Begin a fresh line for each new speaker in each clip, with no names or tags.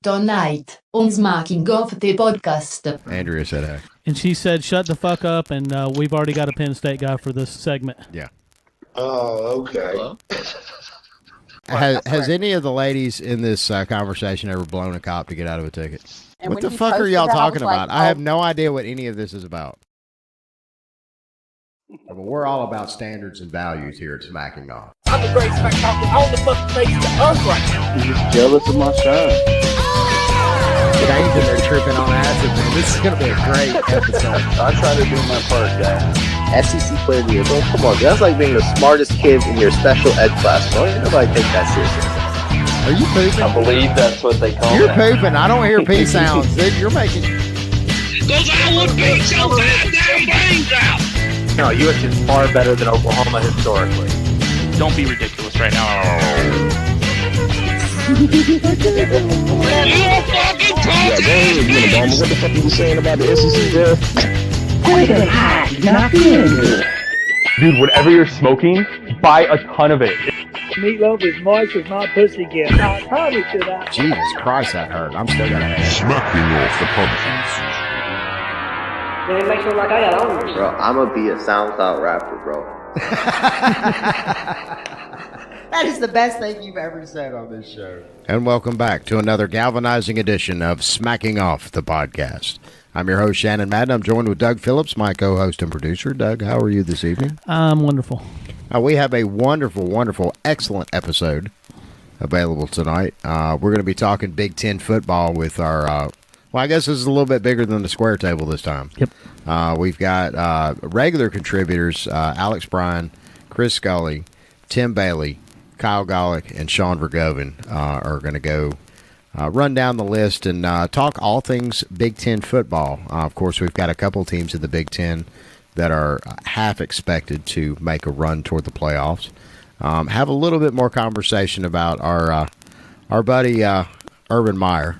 Tonight, on Smacking Off the podcast.
Andrea said hey.
And she said, shut the fuck up, and we've already got a Penn State guy for this segment.
Yeah.
Oh, okay.
Hello?
Has any of the ladies in this conversation ever blown a cop to get out of a ticket?
And
What the
when he
fuck are
posted
y'all
that, I
talking
was like,
about? I have no idea what any of this is about. But we're all about standards and values here at Smacking Off.
I'm the great smack talking on the fucking face of the earth right now.
He's just jealous of my shine.
Dane's in there tripping on acid, man. This is going to be a great episode.
I try to do my part, guys. SEC player of the year, bro. Come on, that's like being the smartest kid in your special ed class. Don't even nobody take that seriously.
Are you pooping?
I believe that's what they call
You're
that.
pooping. I don't hear pee sounds. You're making...
Cause I would beat your goddamn brains out.
No, USC is far better than Oklahoma historically.
Don't be ridiculous right now.
You fucking talking.
What the fuck are you saying about the SEC there?
Dude, whatever you're smoking, buy a ton of it.
Meatloaf is moist as my pussy gets. I promise you that.
Jesus Christ, that hurt. I'm still going to have it.
Smacking off the podcast.
Bro, I'm gonna be a SoundCloud rapper, bro.
That is the best thing you've ever said on this show. And welcome back to another galvanizing edition of Smacking Off the podcast. I'm your host, Shannon Madden. I'm joined with Doug Phillips, my co-host and producer. Doug, how are you this evening?
I'm wonderful.
We have a wonderful, excellent episode available tonight. We're going to be talking Big Ten football with our... well, I guess this is a little bit bigger than the square table this time.
Yep.
We've got regular contributors, Alex Bryan, Chris Scully, Tim Bailey, Kyle Golik, and Sean Vergowven are going to go run down the list and talk all things Big Ten football. Of course, we've got a couple teams in the Big Ten that are half expected to make a run toward the playoffs. Have a little bit more conversation about our buddy Urban Meyer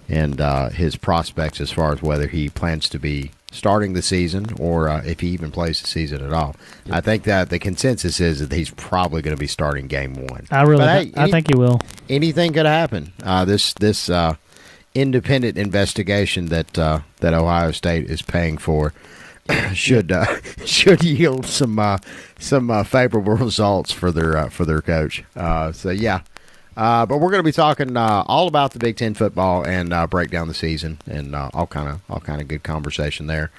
and his prospects as far as whether he plans to be starting the season or if he even plays the season at all. Yep. I think that the consensus is that he's probably going to be starting game one.
I think he will. Anything
could happen. This independent investigation that Ohio State is paying for should yield some favorable results for their coach. So yeah. But we're going to be talking all about the Big Ten football and break down the season and all kind of good conversation there.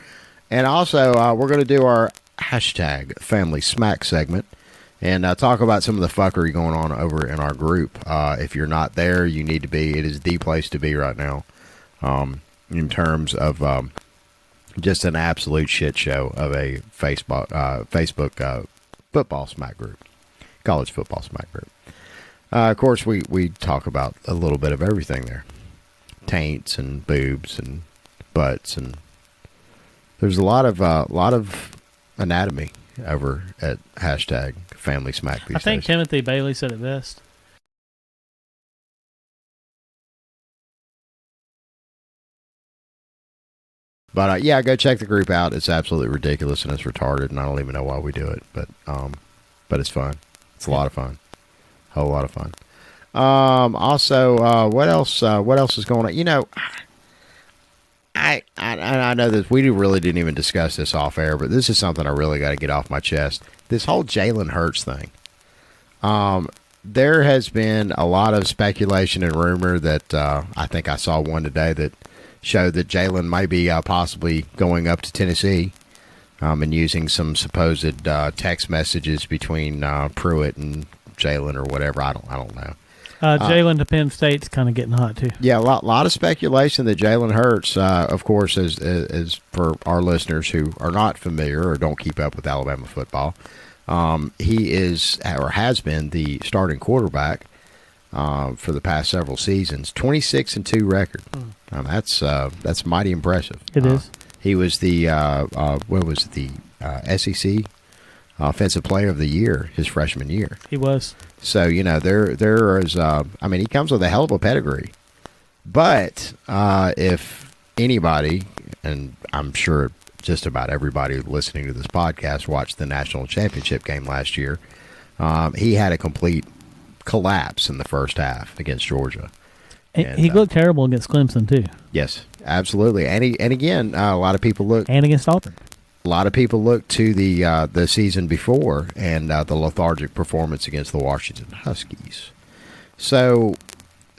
And also, we're going to do our hashtag familySMACK segment and talk about some of the fuckery going on over in our group. If you're not there, you need to be. It is the place to be right now in terms of just an absolute shit show of a Facebook football smack group, college football smack group. Of course, we talk about a little bit of everything there. Taints and boobs and butts, and there's a lot of anatomy over at hashtag familySMACK these
I think
days.
Timothy Bailey said it best.
But yeah, go check the group out. It's absolutely ridiculous and it's retarded, and I don't even know why we do it. But it's fun. It's a lot of fun. Whole lot of fun. Also, what else is going on? You know, I know that we really didn't even discuss this off air, but this is something I really got to get off my chest. This whole Jalen Hurts thing. There has been a lot of speculation and rumor that I think I saw one today that showed that Jalen may be possibly going up to Tennessee and using some supposed text messages between Pruitt and Jalen or whatever. I don't know.
Jalen to Penn State's kind of getting hot too.
Yeah, a lot of speculation that Jalen Hurts, of course, as for our listeners who are not familiar or don't keep up with Alabama football, he is or has been the starting quarterback for the past several seasons. 26-2 record. That's mighty impressive.
It is.
He was the SEC Offensive Player of the Year his freshman year.
He was.
So, you know, there is, he comes with a hell of a pedigree. But if anybody, and I'm sure just about everybody listening to this podcast watched the national championship game last year, he had a complete collapse in the first half against Georgia.
He looked terrible against Clemson too.
Yes, absolutely. And again, a lot of people look.
And against Auburn.
A lot of people look to the season before and the lethargic performance against the Washington Huskies. So,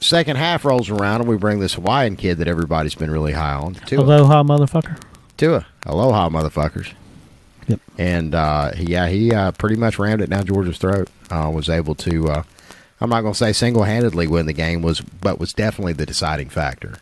second half rolls around and we bring this Hawaiian kid that everybody's been really high on.
Aloha, motherfucker.
Tua. Aloha, motherfuckers.
Yep.
And, he pretty much rammed it down Georgia's throat. Was able to, I'm not going to say single-handedly win the game, but was definitely the deciding factor.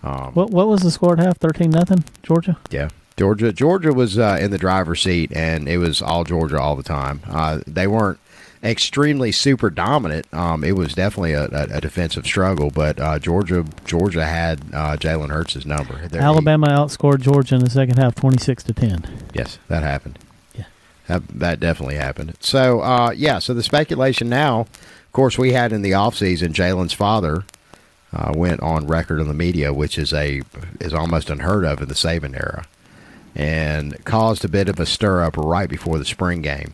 What was the score at half? 13-0, Georgia?
Yeah. Georgia was in the driver's seat, and it was all Georgia all the time. They weren't extremely super dominant. It was definitely a defensive struggle, but Georgia had Jalen Hurts' number.
Alabama outscored Georgia in the second half 26-10.
Yes, that happened.
Yeah.
That definitely happened. So, so the speculation now, of course, we had in the offseason, Jalen's father went on record in the media, which is almost unheard of in the Saban era, and caused a bit of a stir-up right before the spring game.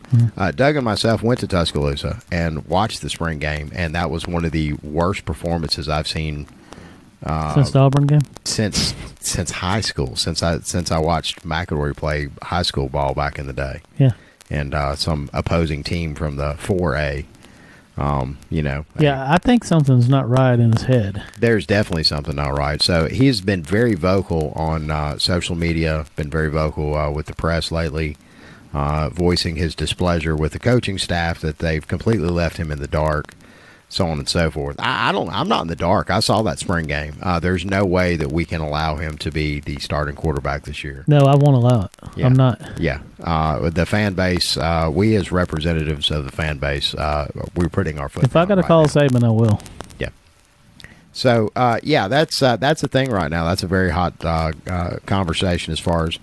Doug and myself went to Tuscaloosa and watched the spring game, and that was one of the worst performances I've seen
since the Auburn game?
Since high school, since I watched McElroy play high school ball back in the day.
Yeah.
And some opposing team from the 4A.
Yeah, I think something's not right in his head.
There's definitely something not right. So he's been very vocal on social media, been very vocal with the press lately, voicing his displeasure with the coaching staff that they've completely left him in the dark, so on and so forth. I'm not in the dark. I saw that spring game. There's no way that we can allow him to be the starting quarterback this year.
No, I won't allow it.
Yeah.
I'm not.
Yeah. The fan base, we as representatives of the fan base, we're putting our foot
If I got to
right
call
now.
Saban, I will.
Yeah. So, that's the thing right now. That's a very hot conversation as far as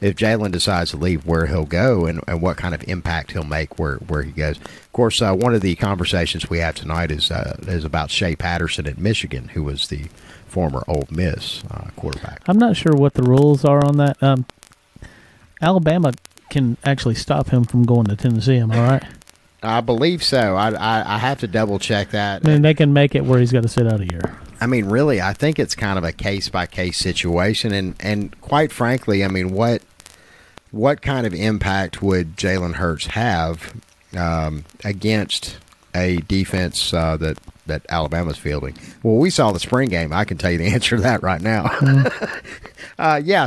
if Jalen decides to leave, where he'll go and what kind of impact he'll make where he goes. Of course, one of the conversations we have tonight is about Shea Patterson at Michigan, who was the former Ole Miss quarterback.
I'm not sure what the rules are on that. Alabama can actually stop him from going to Tennessee, am I right?
I believe so. I have to double check that.
I mean, they can make it where he's got to sit out a year.
I mean, really, I think it's kind of a case-by-case situation, and quite frankly, I mean, what kind of impact would Jalen Hurts have against a defense that Alabama's fielding? Well, we saw the spring game. I can tell you the answer to that right now.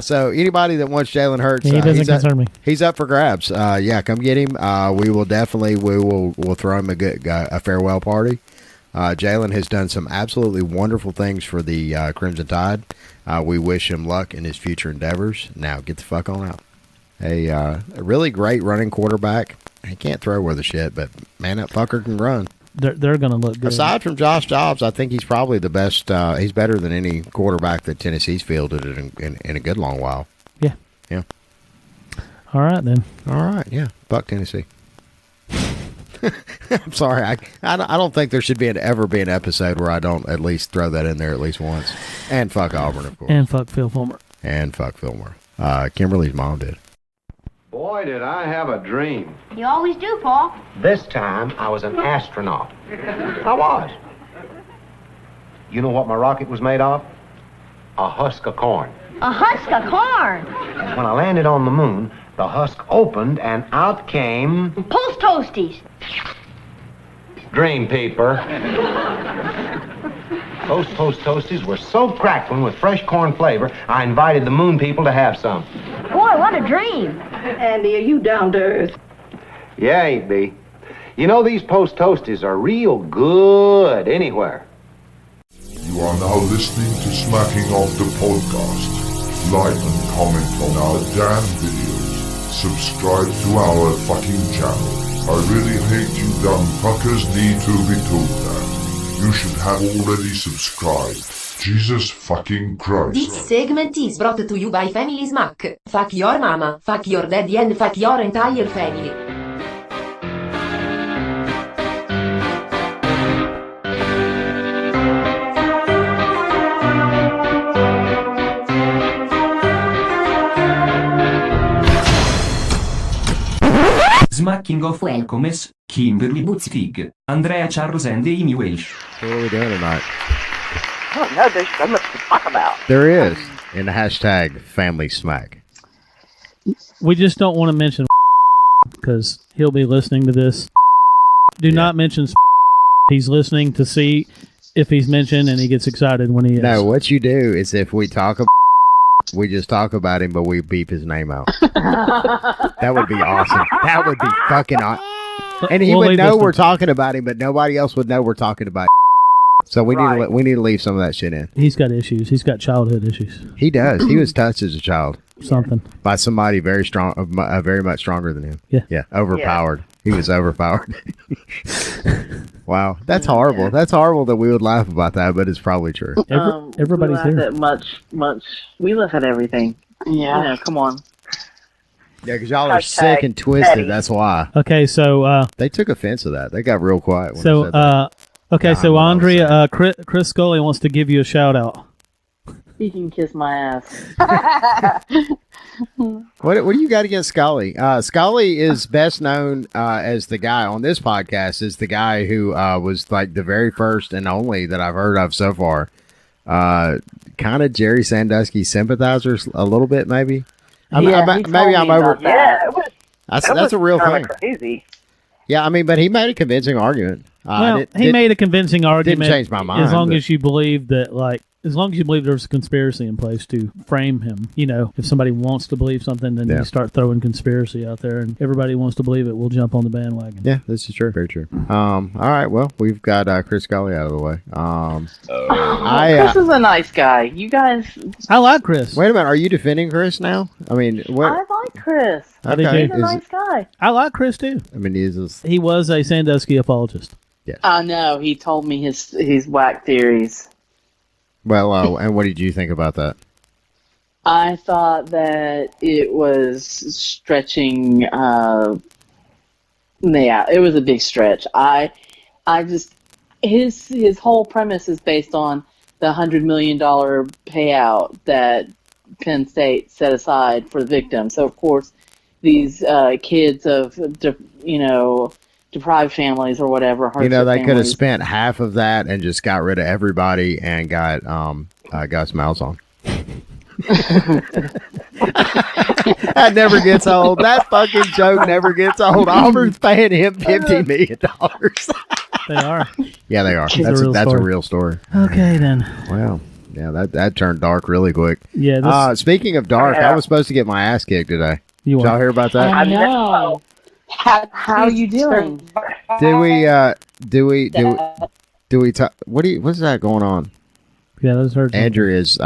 So anybody that wants Jalen Hurts,
he doesn't concern me.
He's up for grabs. Come get him. We will throw him a farewell party. Jalen has done some absolutely wonderful things for the Crimson Tide. We wish him luck in his future endeavors. Now get the fuck on out. A really great running quarterback. He can't throw worth a shit, but man, that fucker can run.
They're going to look good.
Aside from Josh Dobbs, I think he's probably the best. He's better than any quarterback that Tennessee's fielded in a good long while.
Yeah.
Yeah.
All right, then.
All right, yeah. Fuck Tennessee. I'm sorry. I don't think there should ever be an episode where I don't at least throw that in there at least once. And fuck Auburn, of course.
And fuck Phil Fulmer.
Kimberly's mom did.
Boy, did I have a dream.
You always do, Paul.
This time, I was an astronaut. I was. You know what my rocket was made of? A husk of corn.
A husk of corn.
When I landed on the moon, the husk opened and out came...
Post Toasties.
Dream Peeper. Those Post Toasties were so crackling with fresh corn flavor, I invited the moon people to have some.
Boy, what a dream.
Andy, are you down to earth?
Yeah, ain't be. You know, these Post Toasties are real good anywhere.
You are now listening to Smacking Off the Podcast. Like and comment on our damn videos. Subscribe to our fucking channel. I really hate you dumb fuckers need to be told that. You should have already subscribed. Jesus fucking Christ.
This segment is brought to you by familySMACK. Fuck your mama, fuck your daddy and fuck your entire family.
Smacking Off welcomes Kimberly Butts Teague, Andrea Charles and Amy Welch.
What are we doing tonight?
don't know. There's so much to talk about.
There is in the hashtag familySMACK.
We just don't want to mention because he'll be listening to this. Do not mention. He's listening to see if he's mentioned, and he gets excited when he is.
No, what you do is if we talk about, we just talk about him, but we beep his name out. That would be awesome. That would be fucking awesome. And he would know we're talking about him, but nobody else would know we're talking about him. So we need to leave some of that shit in.
He's got issues. He's got childhood issues.
He does. He was touched as a child.
Something.
By somebody very strong, very much stronger than him.
Yeah.
Yeah. Overpowered. Yeah. He was overpowered. Wow. That's horrible. Yeah. That's horrible that we would laugh about that, but it's probably true.
Everybody's
we
here.
At much. We laugh at everything. Yeah. You know, come on.
Yeah, because y'all are sick and twisted. Petty. That's why.
Okay, so
they took offense to that. They got real quiet. When
so
I said that.
okay, so Andrea, Chris Scully wants to give you a shout out.
He can kiss my ass.
What do you got against Scully? Scully is best known as the guy on this podcast, is the guy who was like the very first and only that I've heard of so far. Kind of Jerry Sandusky sympathizers a little bit, maybe. Maybe I'm over.
Yeah,
that's a real thing.
Crazy.
Yeah, I mean, but he made a convincing argument.
He made a convincing argument.
Didn't change my mind.
As long as you believe that, as long as you believe there's a conspiracy in place to frame him. You know, if somebody wants to believe something, then you start throwing conspiracy out there, and everybody wants to believe it, we'll jump on the bandwagon.
Yeah, this is true. Very true. All right, well, we've got Chris Scully out of the way.
Chris is a nice guy. You guys...
I like Chris.
Wait a minute, are you defending Chris now? I mean, what?
I like Chris.
Okay.
He's a nice guy.
I like Chris, too.
I mean,
he was a Sandusky apologist.
Yes.
I know. He told me his whack theories.
Well, and what did you think about that?
I thought that it was stretching. Yeah, it was a big stretch. I just his whole premise is based on the $100 million payout that Penn State set aside for the victim. So of course, these kids of deprived families or whatever.
They could have spent half of that and just got rid of everybody and got Gus Mouse on. That never gets old. That fucking joke never gets old. Auburn's paying him $50 million.
They are.
Yeah, they are. That's a real story.
Okay, then.
Wow. Yeah, that turned dark really quick.
Yeah.
Speaking of dark, I was supposed to get my ass kicked today. Did y'all hear about that?
I know. How are you doing?
Do we talk? What's that going on?
Yeah, that's her.
I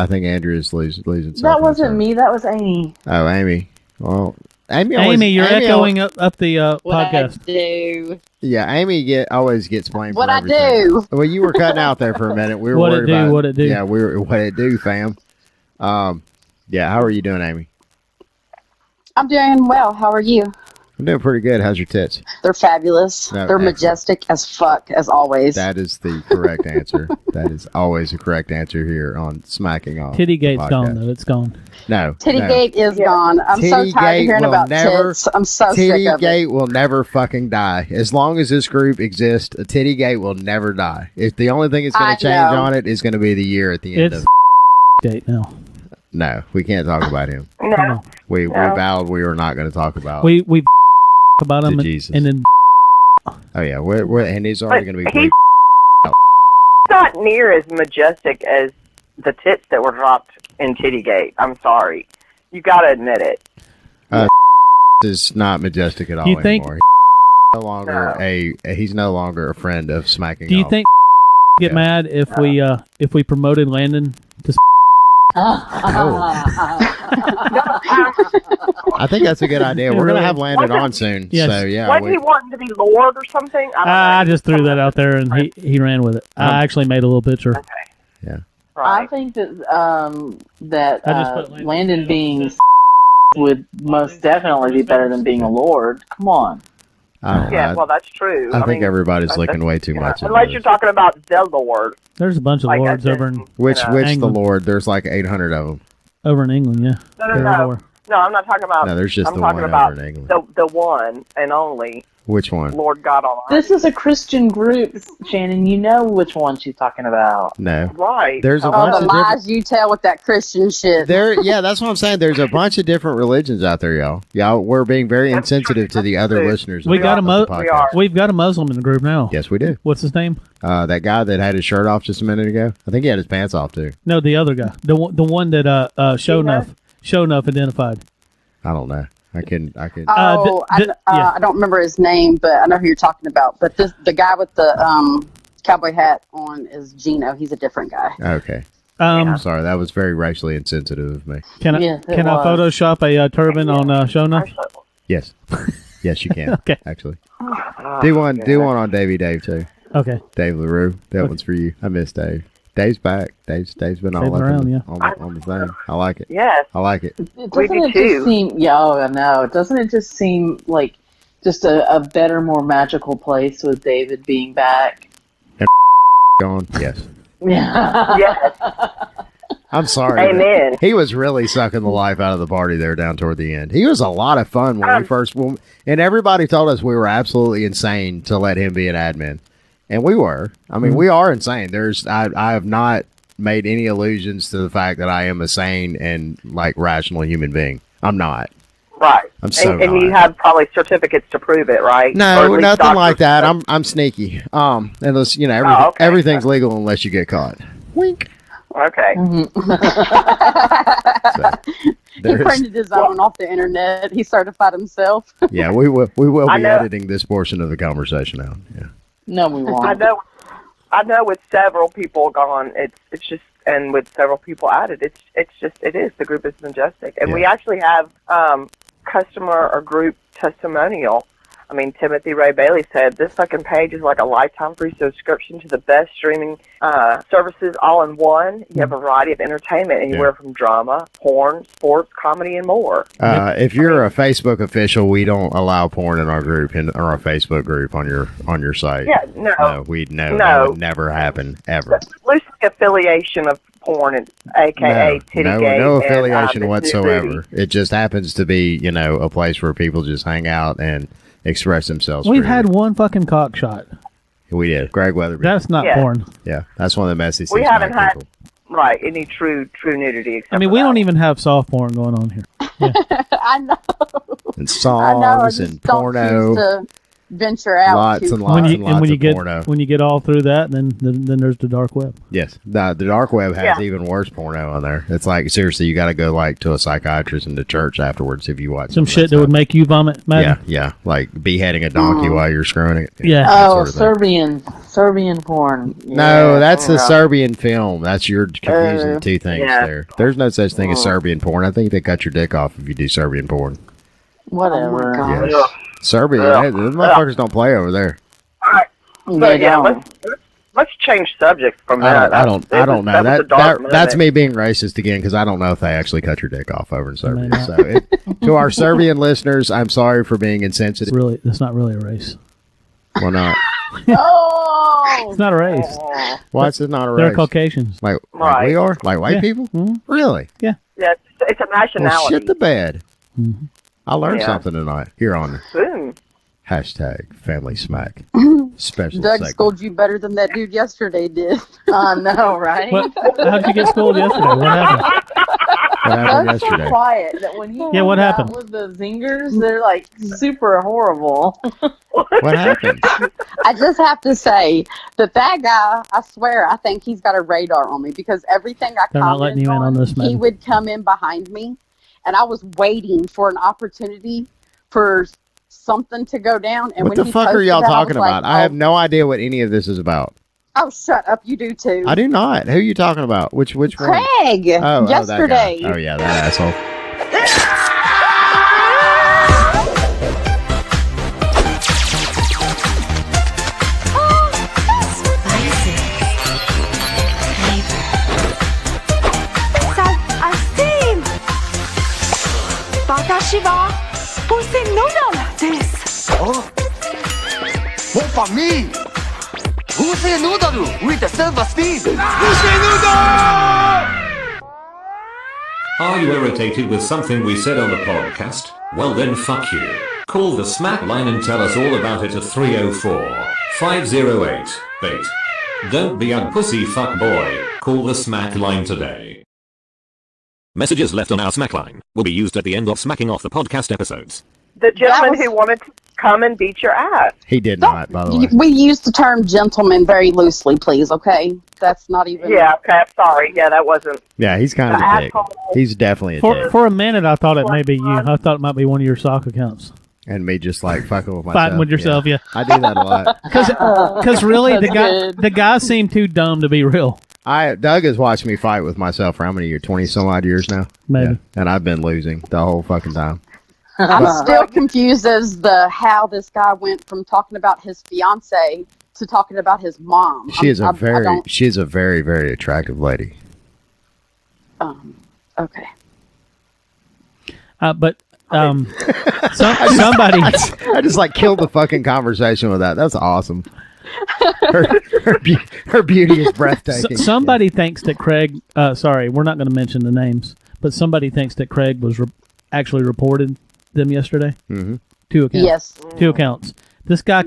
think Andrea's losing.
That wasn't me. That was Amy.
Oh, Amy. Well,
Amy, you're echoing up the podcast.
What I do?
Yeah, Amy always gets blamed.
What
for
I do?
Well, you were cutting out there for a minute. We were
what
worried
it do?
about
What it do?
Yeah, what it do, fam. Yeah. How are you doing, Amy?
I'm doing well. How are you?
I'm doing pretty good. How's your tits?
They're fabulous.
No,
They're
excellent.
majestic as fuck, as always.
That is the correct answer. That is always the correct answer here on Smacking Off.
Tittygate's gone, though. It's gone.
No.
Tittygate is gone. I'm so tired of hearing about tits. I'm so sick of it.
Tittygate will never fucking die. As long as this group exists, a Tittygate will never die. If the only thing that's going to change on it is going to be the year at the end of
Gate now.
No, we can't talk about him.
No.
We vowed we were not going to talk about
we about him
Jesus.
and then
oh yeah, and he's already going to be
He's not near as majestic as the tits that were dropped in Tittygate. I'm sorry. You got to admit it.
is not majestic at all anymore. He's no longer a friend of Smacking Off.
Do you think get mad if we promoted Landon to
I think that's a good idea. We're going to have Landon on soon.
Yes.
So yeah.
Wasn't he wanting to be Lord or something?
I just threw that out there and he ran with it. I actually made a little picture.
Okay.
Yeah.
Right. I think that Landon being would most definitely be better than being a Lord. Come on.
Well, that's true.
I think everybody's looking way too much.
Unless you're talking about the Lord.
There's a bunch of lords over in
which
England.
the Lord? There's like 800 of them.
Over in England, yeah.
No, I'm not talking about.
No, there's just
I'm
the
talking
one
about
over in England.
The one and only
Which one?
Lord God Almighty.
This is a Christian group, Shannon. You know which one she's talking about.
No.
Right.
There's a
All
bunch
the
of
lies you tell with that Christian shit.
Yeah, that's what I'm saying. There's a bunch of different religions out there, y'all. Y'all, we're being very insensitive to the other listeners.
We've got a
Muslim
in the group now.
Yes, we do.
What's his name?
That guy that had his shirt off just a minute ago. I think he had his pants off too.
No, the other guy. The one that Show Enough identified.
I don't know. I can.
Oh, I don't remember his name, but I know who you're talking about. But the guy with the cowboy hat on is Gino. He's a different guy.
Okay. I'm sorry. That was very racially insensitive of me.
Can I Photoshop a turban on Show Enough?
Yes. Yes, you can.
Okay.
Actually. Do one on Davey Dave too.
Okay.
Dave LaRue. That one's for you. I miss Dave. Dave's back. Dave's been all up
around,
on the thing. I like it.
Yes.
I like it.
Doesn't it just seem? I know. Doesn't it just seem like just a better, more magical place with David being back?
And gone. Yes.
Yeah.
Yes.
I'm sorry.
Amen.
He was really sucking the life out of the party there down toward the end. He was a lot of fun when we first, and everybody told us we were absolutely insane to let him be an admin. And we were. I mean, we are insane. I have not made any allusions to the fact that I am a sane and like rational human being. I'm not.
Right.
I'm so
and
not.
you have probably certificates to prove it, right?
No, nothing like that. I'm sneaky. Unless everything's legal unless you get caught. Wink.
Okay.
He printed his own off the internet. He certified himself.
Yeah, we will be editing this portion of the conversation out. Yeah.
No, we won't.
I know with several people gone, it's just, and with several people added, it is the group is majestic, and we actually have customer or group testimonial. I mean, Timothy Ray Bailey said, this fucking page is like a lifetime free subscription to the best streaming services all in one. You have a variety of entertainment anywhere from drama, porn, sports, comedy, and more.
If you're a Facebook official, we don't allow porn in our group, or our Facebook group on your site.
Yeah, no.
That would never happen, ever.
Loose affiliation of porn, a.k.a. Tittygate.
No affiliation whatsoever. It just happens to be, a place where people just hang out and express themselves.
We've had one fucking cock shot.
We did. Greg Weatherby.
That's not porn.
Yeah, that's one of the messy things.
We haven't had any true nudity.
I mean, we don't even have soft porn going on here. Yeah.
I know.
And songs and porno.
To venture out.
Lots and lots and lots of porno.
When you get all through that, then there's the dark web.
Yes, the dark web has even worse porno on there. It's like, seriously, you got to go to a psychiatrist and to church afterwards if you watch
some shit that would make you vomit. Madden.
Yeah, like beheading a donkey while you're screwing it.
Yeah.
Oh, Serbian porn.
No, that's the Serbian film. That's you're confusing the two things there. There's no such thing as Serbian porn. I think they cut your dick off if you do Serbian porn.
Whatever.
Yes. Serbia, those motherfuckers don't play over there.
All right. So, let's change subjects from that.
I don't know. That's me being racist again because I don't know if they actually cut your dick off over in Serbia. So, to our Serbian listeners, I'm sorry for being insensitive.
It's not really a race.
Why not?
It's not a race.
Why is it not a race?
They're Caucasians.
Like we are? Like white people? Mm-hmm. Really?
Yeah.
Yeah, it's a nationality.
Well, shit the bed.
Mm-hmm.
I learned something tonight. Here on
Boom.
#FamilySMACK. Special
Doug
segment.
schooled you better than that dude yesterday did.
I know, right?
How'd you get schooled yesterday? What happened?
What happened yesterday?
So quiet that when he
what happened?
With the zingers, they're like super horrible.
What happened?
I just have to say that guy, I swear, I think he's got a radar on me because everything I
They're not letting
commented
you in on this, man.
he would come in behind me, and I was waiting for an opportunity for something to go down. And
What the fuck are y'all talking about? I have no idea what any of this is about.
Oh, shut up! You do too.
I do not. Who are you talking about? Which one?
Craig. Yesterday.
Oh yeah, that asshole.
One for me! Who say noodle with the self-esteem? Who say noodle?
Are you irritated with something we said on the podcast? Well then fuck you. Call the Smack line and tell us all about it at 304-508-BAIT. Don't be a pussy fuckboy. Call the Smack line today.
Messages left on our Smack line will be used at the end of Smacking Off the podcast episodes.
The gentleman who wanted to come and beat your ass.
He did not, by the way.
We use the term gentleman very loosely, please, okay? That's not even...
Yeah, okay, I'm sorry. Yeah, that wasn't...
Yeah, he's kind of a dick. He's definitely a dick.
For a minute, I thought it may be you. I thought it might be one of your sock accounts.
And me just like fucking with myself.
Fighting with yourself, yeah.
I do that a lot.
Because really, the guy seemed too dumb to be real.
Doug has watched me fight with myself for how many years? 20-some-odd years now?
Maybe.
Yeah. And I've been losing the whole fucking time.
I'm still confused as how this guy went from talking about his fiance to talking about his mom.
She is a very, very attractive lady.
Okay.
Somebody...
I just like killed the fucking conversation with that. That's awesome. Her beauty is breathtaking.
Somebody thinks that Craig... sorry, we're not going to mention the names, but somebody thinks that Craig was actually reported them yesterday.
Mm-hmm.
2 accounts.
Yes.
2 accounts. This guy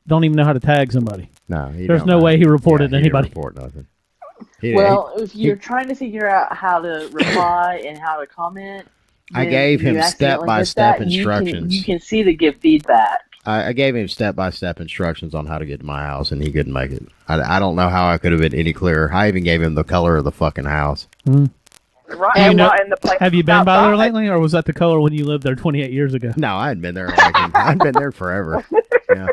don't even know how to tag somebody.
No,
there's no way he reported anybody.
Didn't report nothing.
If you're trying to figure out how to reply and how to comment,
I gave him step-by-step instructions.
You can see the give feedback.
I gave him step-by-step instructions on how to get to my house, and he couldn't make it. I don't know how I could have been any clearer. I even gave him the color of the fucking house.
Mm.
Right.
Have you been by there lately, or was that the color when you lived there 28 years ago?
No, I hadn't been there. I'd been there forever. Yeah.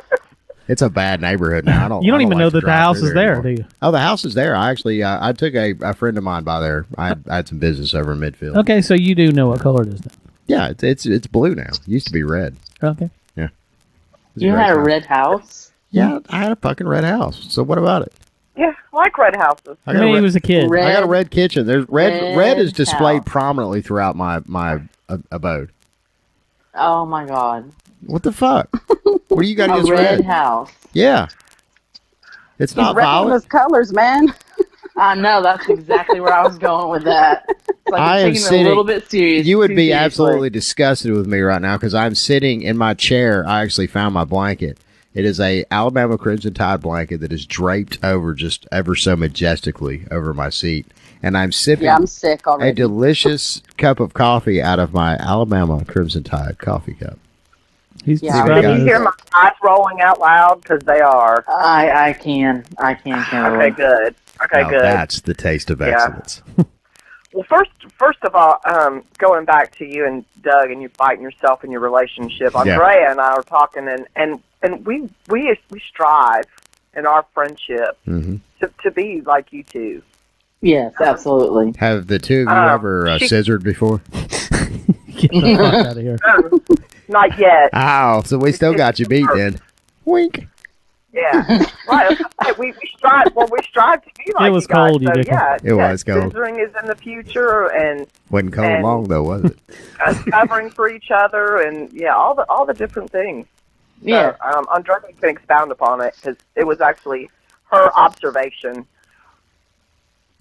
It's a bad neighborhood now.
You don't even know that the house is there, do you?
Oh, the house is there. I actually, I took a friend of mine by there. I had some business over in Midfield.
Okay, so you do know what color it is now.
Yeah, it's blue now. It used to be red.
Okay.
Yeah.
You had a red house?
Yeah, I had a fucking red house. So what about it?
Yeah, I like red houses.
I mean, he was a kid.
I got a red kitchen. There's red is displayed prominently throughout my abode.
Oh my god!
What the fuck? What do you got against
red?
Red
house.
Yeah, it's not violet.
Those colors, man.
I know, that's exactly where I was going with that. Like
I am sitting
a little bit serious.
You would be absolutely disgusted with me right now because I'm sitting in my chair. I actually found my blanket. It is a Alabama Crimson Tide blanket that is draped over just ever so majestically over my seat. And I'm sipping
I'm sick already.
a delicious cup of coffee out of my Alabama Crimson Tide coffee cup.
Can you hear my eyes rolling out loud? Because they are.
I can.
Okay, good. Okay, good.
That's the taste of excellence.
Well, first of all, going back to you and Doug and you fighting yourself in your relationship, Andrea and I were talking, and we strive in our friendship to be like you two.
Yes, absolutely.
Have the two of you ever scissored before?
Get the fuck out of here.
Not yet.
Ow, so we still got you beat then. Wink.
Yeah, right. We strive. Well, we strive to be like
it was
you guys.
cold.
So,
it was cold.
Scissoring is in the future, and
wasn't cold long though, was it?
Covering for each other, and all the different things.
Yeah.
So, Andrea can expound upon it because it was actually her observation.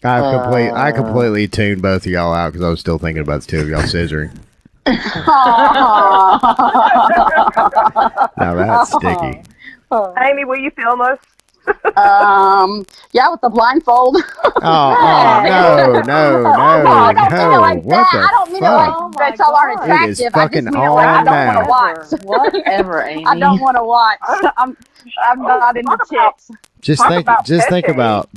I completely tuned both of y'all out because I was still thinking about the two of y'all scissoring. Now that's sticky.
Amy, will you film us?
Yeah, with the blindfold.
No.
I don't mean it like
What
that. I don't mean it like that's all aren't attractive.
It is
I just
fucking
mean it like I don't want to watch.
Whatever, Amy.
I don't want to watch. I'm not into chicks.
Just think about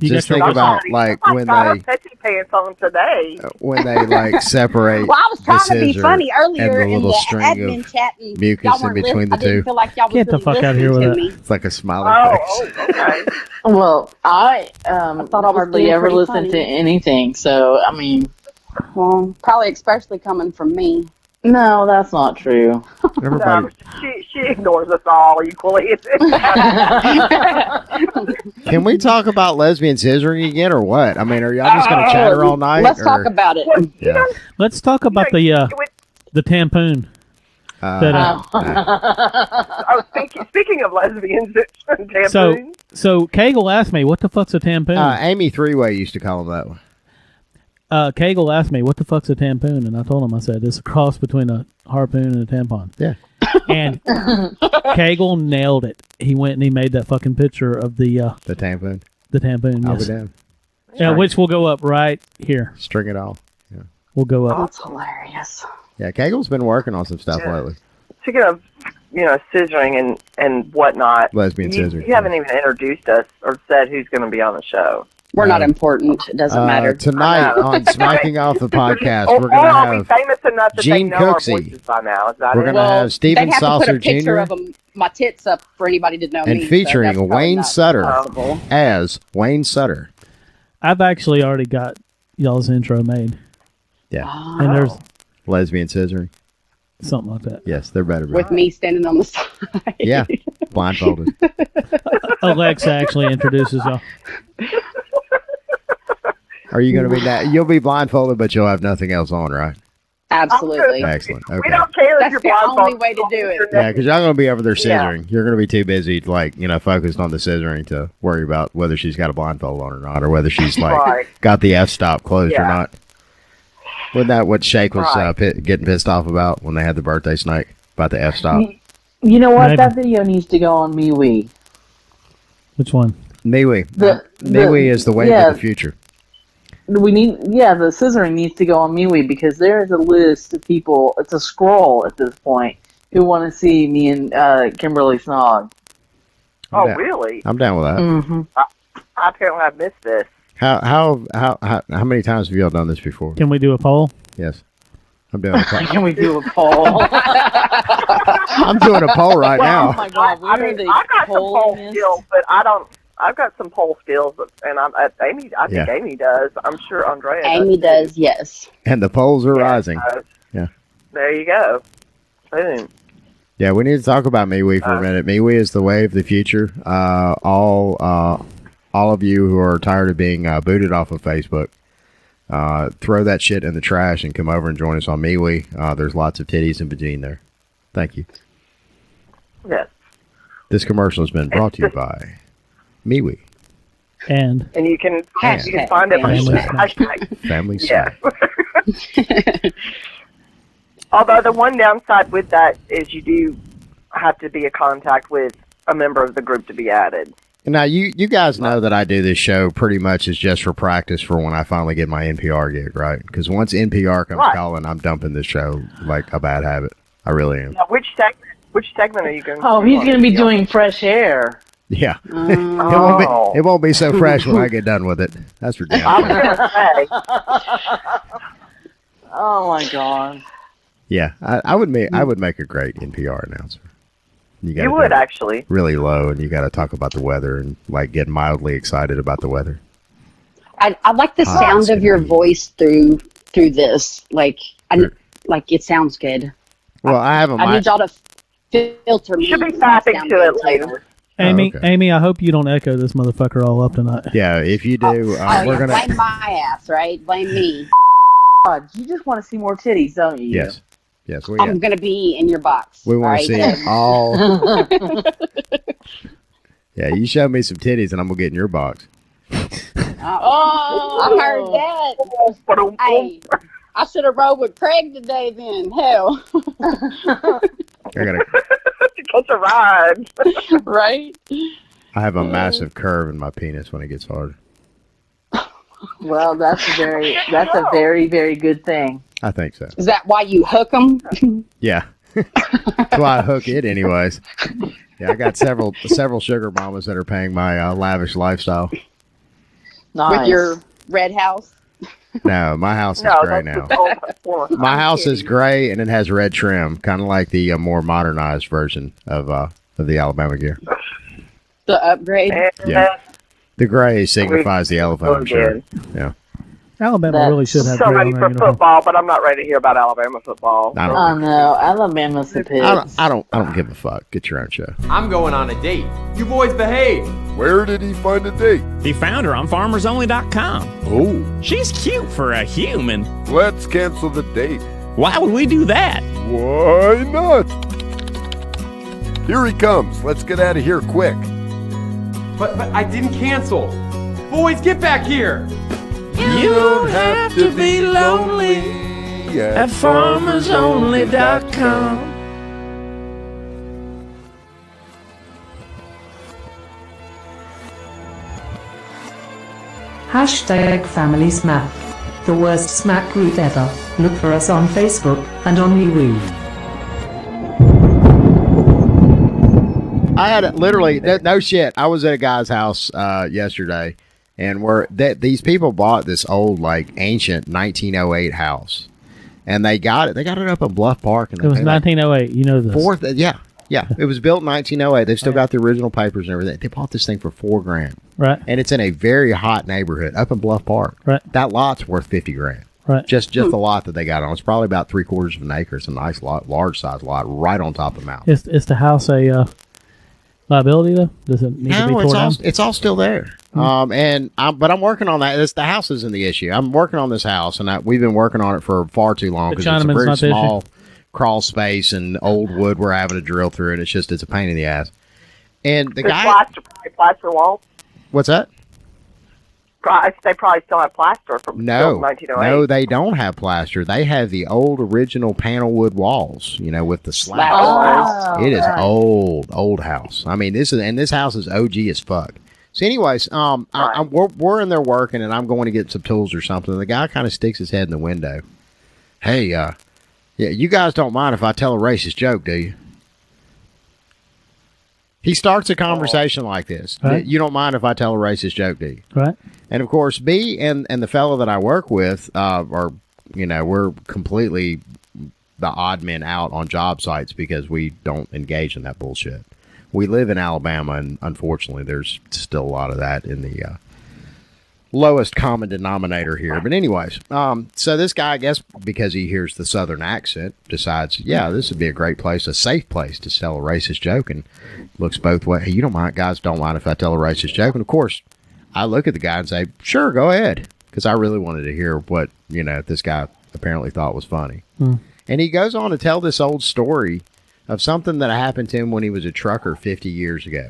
like when they
petty pants on today.
When they like separate.
Well, I was trying to be
scissor
funny earlier
and the
in
little
the
string
admin
of
chat, and
mucus
y'all
in
weren't
between
listening.
the
I didn't
two.
feel like y'all
Get the
was
fuck out of here with
listening
that.
It's like a smiley face.
Okay.
Well, I
thought I was
hardly
being
ever
pretty
listen
funny.
to anything, so I mean,
Well, probably especially coming from me.
no, that's not true.
Everybody.
She ignores us all equally.
Can we talk about lesbian scissoring again or what? I mean, are y'all just going to chatter all night?
Let's talk about it.
Yeah.
Let's talk about the tampoon.
Speaking of lesbians and
so Kegel asked me, what the fuck's a tampoon?
Amy Three-Way used to call them that one.
Kegel asked me, what the fuck's a tampoon? And I told him, I said, it's a cross between a harpoon and a tampon.
Yeah.
And Kegel nailed it. He went and he made that fucking picture of the
tampoon.
The tampoon,
I'll
yes.
be down.
Yeah, which will go up right here.
String it all. Yeah.
We'll go up.
That's hilarious.
Yeah, Kegel's been working on some stuff lately.
Speaking of, scissoring and whatnot,
Lesbian scissoring.
You haven't even introduced us or said who's going to be on the show.
We're not important. It doesn't matter.
Tonight on Smacking Off the Podcast, we're going to
are we
have
famous enough that
Gene
they know our
Cooksey.
voices by now? Is that
We're
it?
going to have Steven
They'd have
Saucer
to put a picture
Jr.
of my tits up for anybody to know me.
and
so
featuring
that's probably
Wayne
not
Sutter
possible.
as Wayne Sutter.
I've actually already got y'all's intro made.
Yeah.
And there's
Lesbian scissoring.
something like that.
Yes, they're better.
With me standing on the side.
Yeah, blindfolded.
Alexa actually introduces y'all.
Are you going to be that? You'll be blindfolded, but you'll have nothing else on, right?
Absolutely.
Excellent. Okay.
We don't care if
That's
you're
the
blindfolded.
only way to do it.
Yeah, because y'all going to be over there
Yeah.
scissoring. You're going to be too busy, focused on the scissoring to worry about whether she's got a blindfold on or not, or whether she's
Right.
got the f-stop closed or
Yeah.
not. Wasn't that what Shake was
Right.
getting pissed off about when they had the birthday snake about the f-stop?
You know what?
Maybe.
That video needs to go on MeWe.
Which one?
MeWe.
The-
MeWe is the wave
yeah.
of the future.
The scissoring needs to go on MeWe because there is a list of people. It's a scroll at this point who want to see me and Kimberly Snog.
Oh,
down.
really?
I'm down with that.
Mm-hmm.
I apparently have missed this.
How many times have y'all done this before?
Can we do a poll?
Yes. I'm doing a poll.
Can we do a poll?
I'm doing a poll right
Oh
now.
my God,
I got some poll skills, but I don't. I've got some poll skills, and Amy. I think
Yeah.
Amy does. I'm sure Andrea.
Amy does, yes.
And the polls are rising. Yeah.
There you go. Boom.
Yeah, we need to talk about MeWe for a minute. MeWe is the way of the future. All of you who are tired of being booted off of Facebook, throw that shit in the trash and come over and join us on MeWe. There's lots of titties in between there. Thank you.
Yes.
This commercial has been brought to you by MeWe.
And
you can
Hashtag
find it by
Family
hashtag.
Family
Yeah.
Smack.
Although the one downside with that is you do have to be a contact with a member of the group to be added.
Now, you guys know that I do this show pretty much as just for practice for when I finally get my NPR gig, right? Because once NPR comes calling, I'm dumping this show like a bad habit. I really am.
Now, which segment are you going to
Oh, he's going to be doing fresh air.
Yeah.
Oh.
It won't be so fresh when I get done with it. That's for damn
I was
sure.
going to say.
Oh my God.
Yeah, I would make a great NPR announcer.
You would, actually.
Really low, and you got to talk about the weather and get mildly excited about the weather.
I like the sound of your voice through this. Like it sounds good.
Well, I have a
I need y'all to filter me.
Should be fapping to it later.
Amy,
okay.
Amy, I hope you don't echo this motherfucker all up tonight.
Yeah, if you do, we're gonna.
Blame my ass, right? Blame me.
God, you just want to see more titties, don't you?
Yes,
I'm gonna be in your box.
we want to see
right?
it all. Yeah, you show me some titties, and I'm gonna get in your box.
Oh, I heard that. Hey, I should have rode with Craig today. Then hell,
I gotta.
Catch a ride.
right?
I have a massive curve in my penis when it gets hard.
Well, that's a very, very good thing.
I think so.
Is that why you hook them?
Yeah, that's why I hook it, anyways. Yeah, I got several sugar mamas that are paying my lavish lifestyle.
Nice.
With your red house?
No, my house is gray now. My house is gray and it has red trim, kind of like the more modernized version of the Alabama gear.
The upgrade?
Yeah, the gray signifies the elephant. I'm sure. Yeah.
Alabama really should have
so
gray
ready
on
for
their uniform.
football, but I'm not ready to hear about Alabama football.
I don't.
Oh no, Alabama's the pigs.
I don't give a fuck. Get your own show.
I'm going on a date. You boys behave.
Where did he find a date?
He found her on FarmersOnly.com.
Oh.
She's cute for a human.
Let's cancel the date.
Why would we do that?
Why not? Here he comes. Let's get out of here quick.
But I didn't cancel. Boys, get back here.
You don't have to be lonely at farmersonly.com.
Hashtag familySMACK. The worst smack group ever. Look for us on Facebook and on MeWe.
I had literally no shit. I was at a guy's house yesterday, and these people bought this old, like, ancient 1908 house, and they got it. They got it up in Bluff Park, and
it was 1908. You know this.
Yeah. It was built in 1908. They've still got the original papers and everything. They bought this thing for $4,000.
Right.
And it's in a very hot neighborhood up in Bluff Park.
Right.
That lot's worth $50,000.
Right.
Just the lot that they got on. It's probably about 3/4 of an acre. It's a nice lot, large size lot, right on top of the mountain.
Is the house a liability though? Does it need to be torn down?
It's all still there. But I'm working on that. The house isn't the issue. I'm working on this house, and we've been working on it for far too long because it's a very small crawl space and old wood we're having to drill through, and it's a pain in the ass. And the guy
plaster walls.
What's that?
They probably still have plaster from 1908.
No, they don't have plaster. They have the old original panel wood walls, with the slats. It is old house. I mean, this house is OG as fuck. So, anyways, we're in there working, and I'm going to get some tools or something. The guy kind of sticks his head in the window. Hey, yeah, you guys don't mind if I tell a racist joke, do you? He starts a conversation like this. Right. You don't mind if I tell a racist joke, do you?
Right.
And, of course, B and the fellow that I work with we're completely the odd men out on job sites because we don't engage in that bullshit. We live in Alabama, and unfortunately, there's still a lot of that in the lowest common denominator here. But anyways, so this guy, I guess, because he hears the Southern accent, decides, this would be a great place, a safe place to tell a racist joke, and looks both ways. Hey, you don't mind, guys don't mind if I tell a racist joke? And of course, I look at the guy and say, sure, go ahead, because I really wanted to hear what, this guy apparently thought was funny. And he goes on to tell this old story of something that happened to him when he was a trucker 50 years ago.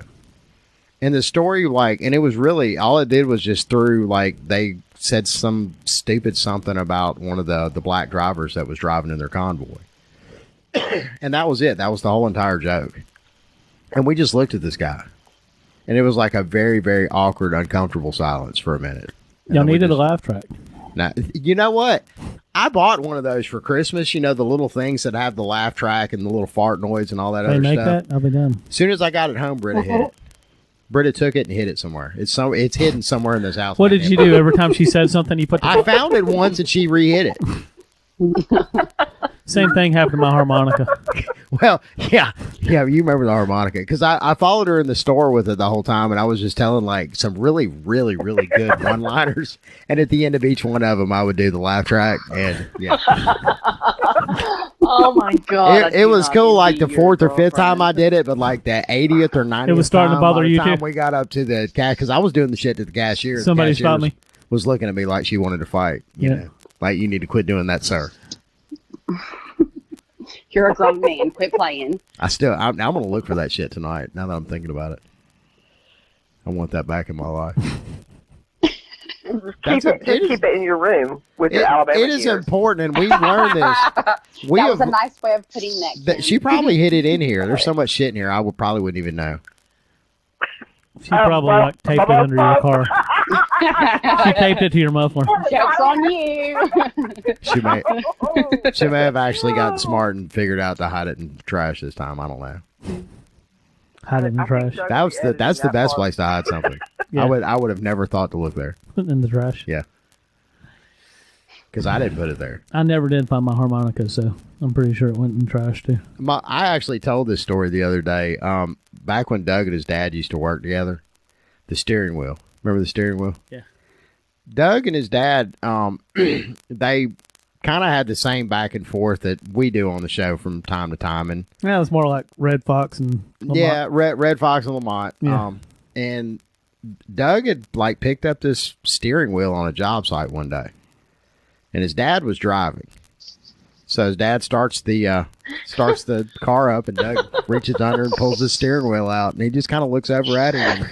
And the story, and it was really, all it did was just they said some stupid something about one of the black drivers that was driving in their convoy. And that was it. That was the whole entire joke. And we just looked at this guy. And it was like a very, very awkward, uncomfortable silence for a minute.
Y'all needed a laugh track.
Now, you know what? I bought one of those for Christmas. The little things that have the laugh track and the little fart noise and all that other stuff.
That? I'll be done.
As soon as I got it home, Britta hit it. Britta took it and hid it somewhere. It's hidden somewhere in this house.
What did you do? Every time she said something, you put
I found it once and she re-hit it.
Same thing happened to my harmonica.
Well, yeah, you remember the harmonica. Because I followed her in the store with it the whole time, and I was just telling, some really, really, really good one-liners. And at the end of each one of them, I would do the laugh track. And, yeah.
Oh, my God.
It was cool, the fourth or fifth time I did it, but, the 80th or 90th
it was starting
time,
to bother you,
time
too?
we got up to the cash, because I was doing the shit to the cashier.
Somebody stopped me.
Was looking at me like she wanted to fight. You know, you need to quit doing that, sir.
You're a grown man. Quit playing.
I'm going to look for that shit tonight, now that I'm thinking about it. I want that back in my life.
Keep it in your room with your Alabama
It is
ears.
important, and we've learned this.
That was a nice way of putting that.
She probably hid it in here. There's so much shit in here, I probably wouldn't even know.
She probably taped it under your car. She taped it to your muffler.
Joke's on you.
She may have actually gotten smart and figured out to hide it in trash this time. I don't know.
Hide it in the trash.
That's the best place to hide something.
Yeah.
I would have never thought to look there.
Put it in the trash.
Yeah. Because I didn't put it there.
I never did find my harmonica, so I'm pretty sure it went in the trash too.
I actually told this story the other day. Back when Doug and his dad used to work together, the steering wheel. Remember the steering wheel?
Yeah.
Doug and his dad, they kind of had the same back and forth that we do on the show from time to time, and
yeah, it's more like Red Fox and Lamont.
Yeah, Red Fox and Lamont.
Yeah.
And Doug had picked up this steering wheel on a job site one day, and his dad was driving. So his dad starts the car up, and Doug reaches under and pulls the steering wheel out, and he just kind of looks over at him.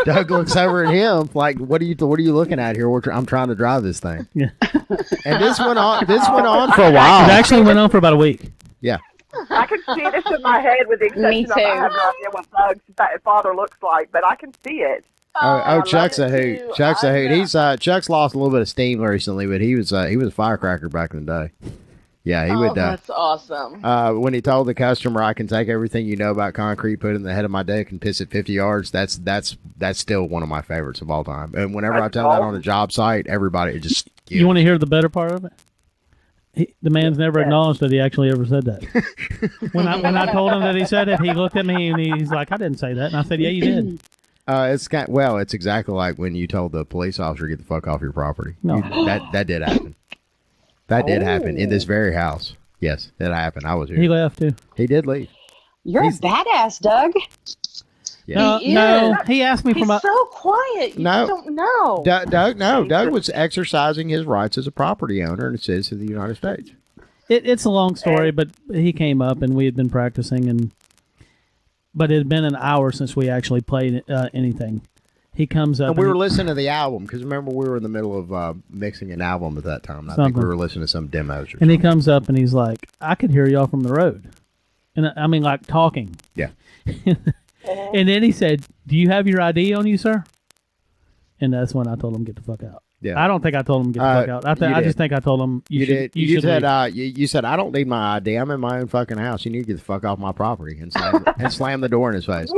Doug looks over at him like, "What are you looking at here? I'm trying to drive this thing."
Yeah.
And this went on for a while.
It actually went on for about a week.
Yeah.
I can see this in my head with the exception of I have no idea what Doug's father looks like, but I can see it.
Chuck's a hoot. Chuck's a hoot. He's Chuck's lost a little bit of steam recently, but he was a firecracker back in the day. Yeah, he would.
That's awesome.
When he told the customer, "I can take everything you know about concrete, put it in the head of my deck, and piss it 50 yards." That's still one of my favorites of all time. And whenever I tell that on a job site, everybody just.
You want to hear the better part of it? The man's never acknowledged that he actually ever said that. when I told him that he said it, he looked at me and he's like, "I didn't say that," and I said, "Yeah, you did."
It's exactly like when you told the police officer, "Get the fuck off your property."
No.
That did happen. That did happen in this very house. Yes, that happened. I was here.
He left too.
He did leave.
He's a badass, Doug.
Yeah.
No, he asked me
He's so quiet. You just don't know.
Doug was exercising his rights as a property owner and a citizen of the United States.
It's a long story, but he came up and we had been practicing, but it had been an hour since we actually played anything. He comes up.
And we were listening to the album because remember we were in the middle of mixing an album at that time. I think we were listening to some demos.
And he comes up and he's like, "I could hear y'all from the road," and I mean like talking.
Yeah.
And then he said, "Do you have your ID on you, sir?" And that's when I told him, "Get the fuck out."
Yeah.
I don't think I told him to get the fuck out. I just think I told him you should.
You said I don't need my ID. I'm in my own fucking house. You need to get the fuck off my property and slam the door in his face.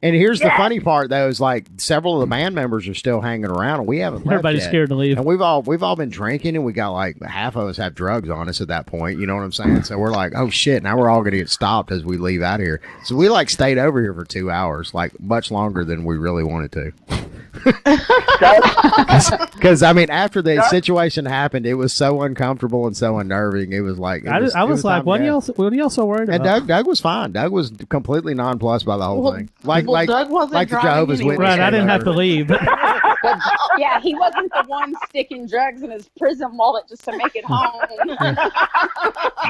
And here's the funny part, though, is like several of the band members are still hanging around, and we haven't left
Everybody's
yet.
scared to leave.
And we've all been drinking, and we got like half of us have drugs on us at that point. You know what I'm saying? So we're like, oh shit! Now we're all going to get stopped as we leave out of here. So we like stayed over here for 2 hours, like much longer than we really wanted to. Because I mean, after the situation happened, it was so uncomfortable and so unnerving. It was like
I was like, what are y'all so worried about?
And Doug was fine. Doug was completely nonplussed by the whole thing. Like
Doug wasn't
like the Jehovah's Witness.
Right, I didn't have to leave.
Yeah, he wasn't the one sticking drugs in his prison wallet just to make it home.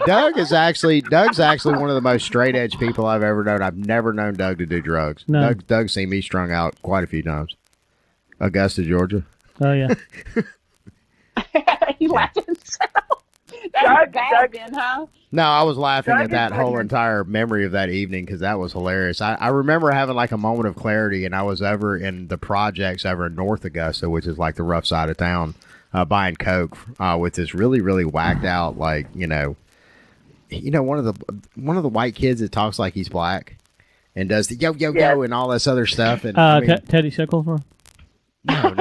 Doug's actually one of the most straight edge people I've ever known. I've never known Doug to do drugs.
No.
Doug's seen me strung out quite a few times. Augusta, Georgia.
Oh yeah.
He laughed at himself. That was bad then, huh?
No, I was laughing at that whole entire memory of that evening because that was hilarious. I remember having like a moment of clarity, and I was over in the projects over in North Augusta, which is like the rough side of town, buying coke with this really, really whacked out, like one of the white kids that talks like he's black and does the yo and all this other stuff. And
Teddy Shackleford.
No.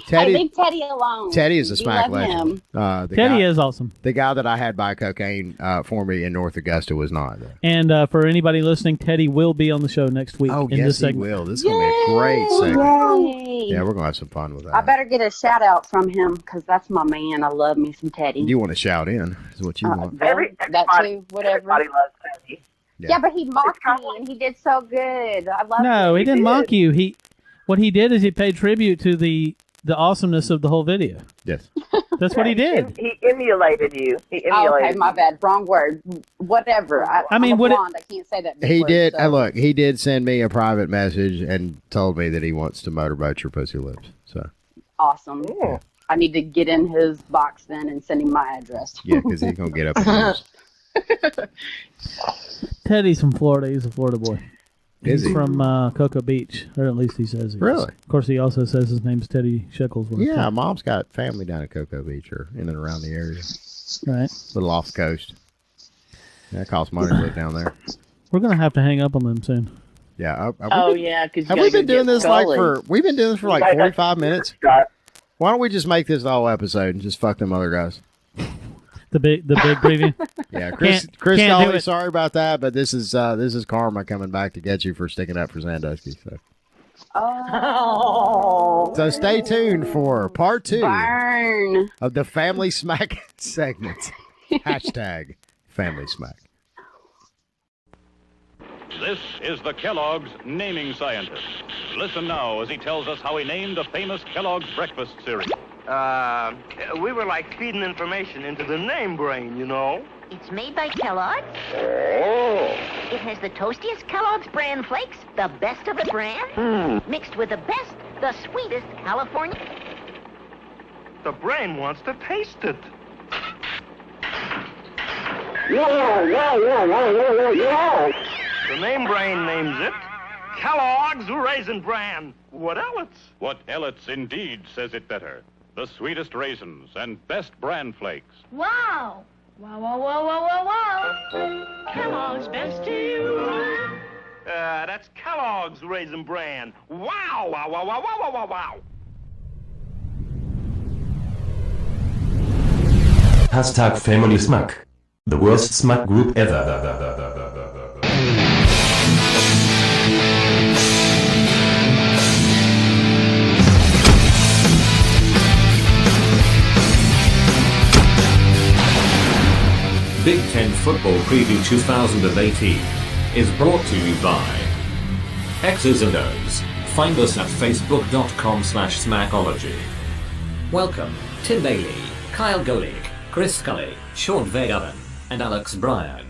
Hey, leave Teddy alone.
Teddy is a
We
smack
love
legend.
him.
Teddy is awesome.
The guy that I had buy cocaine for me in North Augusta was not.
And for anybody listening, Teddy will be on the show next week.
Oh,
in
yes,
this
he
segment.
will. This is going to be a great segment.
Yay.
Yeah, we're going to have some fun with that.
I better get a shout out from him because that's my man. I love me some Teddy.
You want to shout in, is what you want.
That too, whatever.
Everybody loves Teddy.
Yeah, but he mocked me and he did so good. I love
No, he didn't mock you. What he did is he paid tribute to the awesomeness of the whole video.
Yes.
That's what he did.
He emulated you. He
Oh,
emulated
okay, my bad. Wrong word. Whatever.
I mean,
I'm a
what it-
blonde. I can't say that. big
He
word,
did.
so.
Look, he did send me a private message and told me that he wants to motorboat your pussy lips. So
Awesome.
Yeah.
I need to get in his box then and send him my address.
yeah, because he's gonna get up. And
Teddy's from Florida. He's a Florida boy.
Is
He's
he?
from Cocoa Beach, or at least he says he is.
Really?
Of course, he also says his name's Teddy Shacklesworth.
Yeah, Mom's got family down at Cocoa Beach or in and around the area.
Right.
A little off the coast. That costs money to live down there.
We're going to have to hang up on them soon.
Yeah.
Yeah, because
Have we been doing this we've been doing this for like 45 minutes? Why don't we just make this the whole episode and just fuck them other guys?
The big preview.
Yeah, Chris Scully, sorry about that, but this is karma coming back to get you for sticking up for Sandusky. So.
Oh.
So stay tuned for part 2
Burn.
of the Family Smack segment. Hashtag Family Smack.
This is the Kellogg's naming scientist. Listen now as he tells us how he named a famous Kellogg's breakfast cereal.
We were like feeding information into the name brain, you know.
It's made by Kellogg's.
Oh.
It has the toastiest Kellogg's brand flakes, the best of the brand, mixed with the best, the sweetest California.
The brain wants to taste it.
Whoa.
The name brain names it Kellogg's Raisin Bran. What else?
What else indeed says it better. The sweetest raisins and best bran flakes.
Wow. Wow. Kellogg's best to you.
That's Kellogg's Raisin Bran. Wow.
Hashtag familySMACK. The worst smack group ever.
Big Ten Football Preview 2018 is brought to you by X's and O's. Find us at facebook.com/smackology. Welcome, Tim Bailey, Kyle Golik, Chris Scully, Sean Vergowven, and Alex Bryan.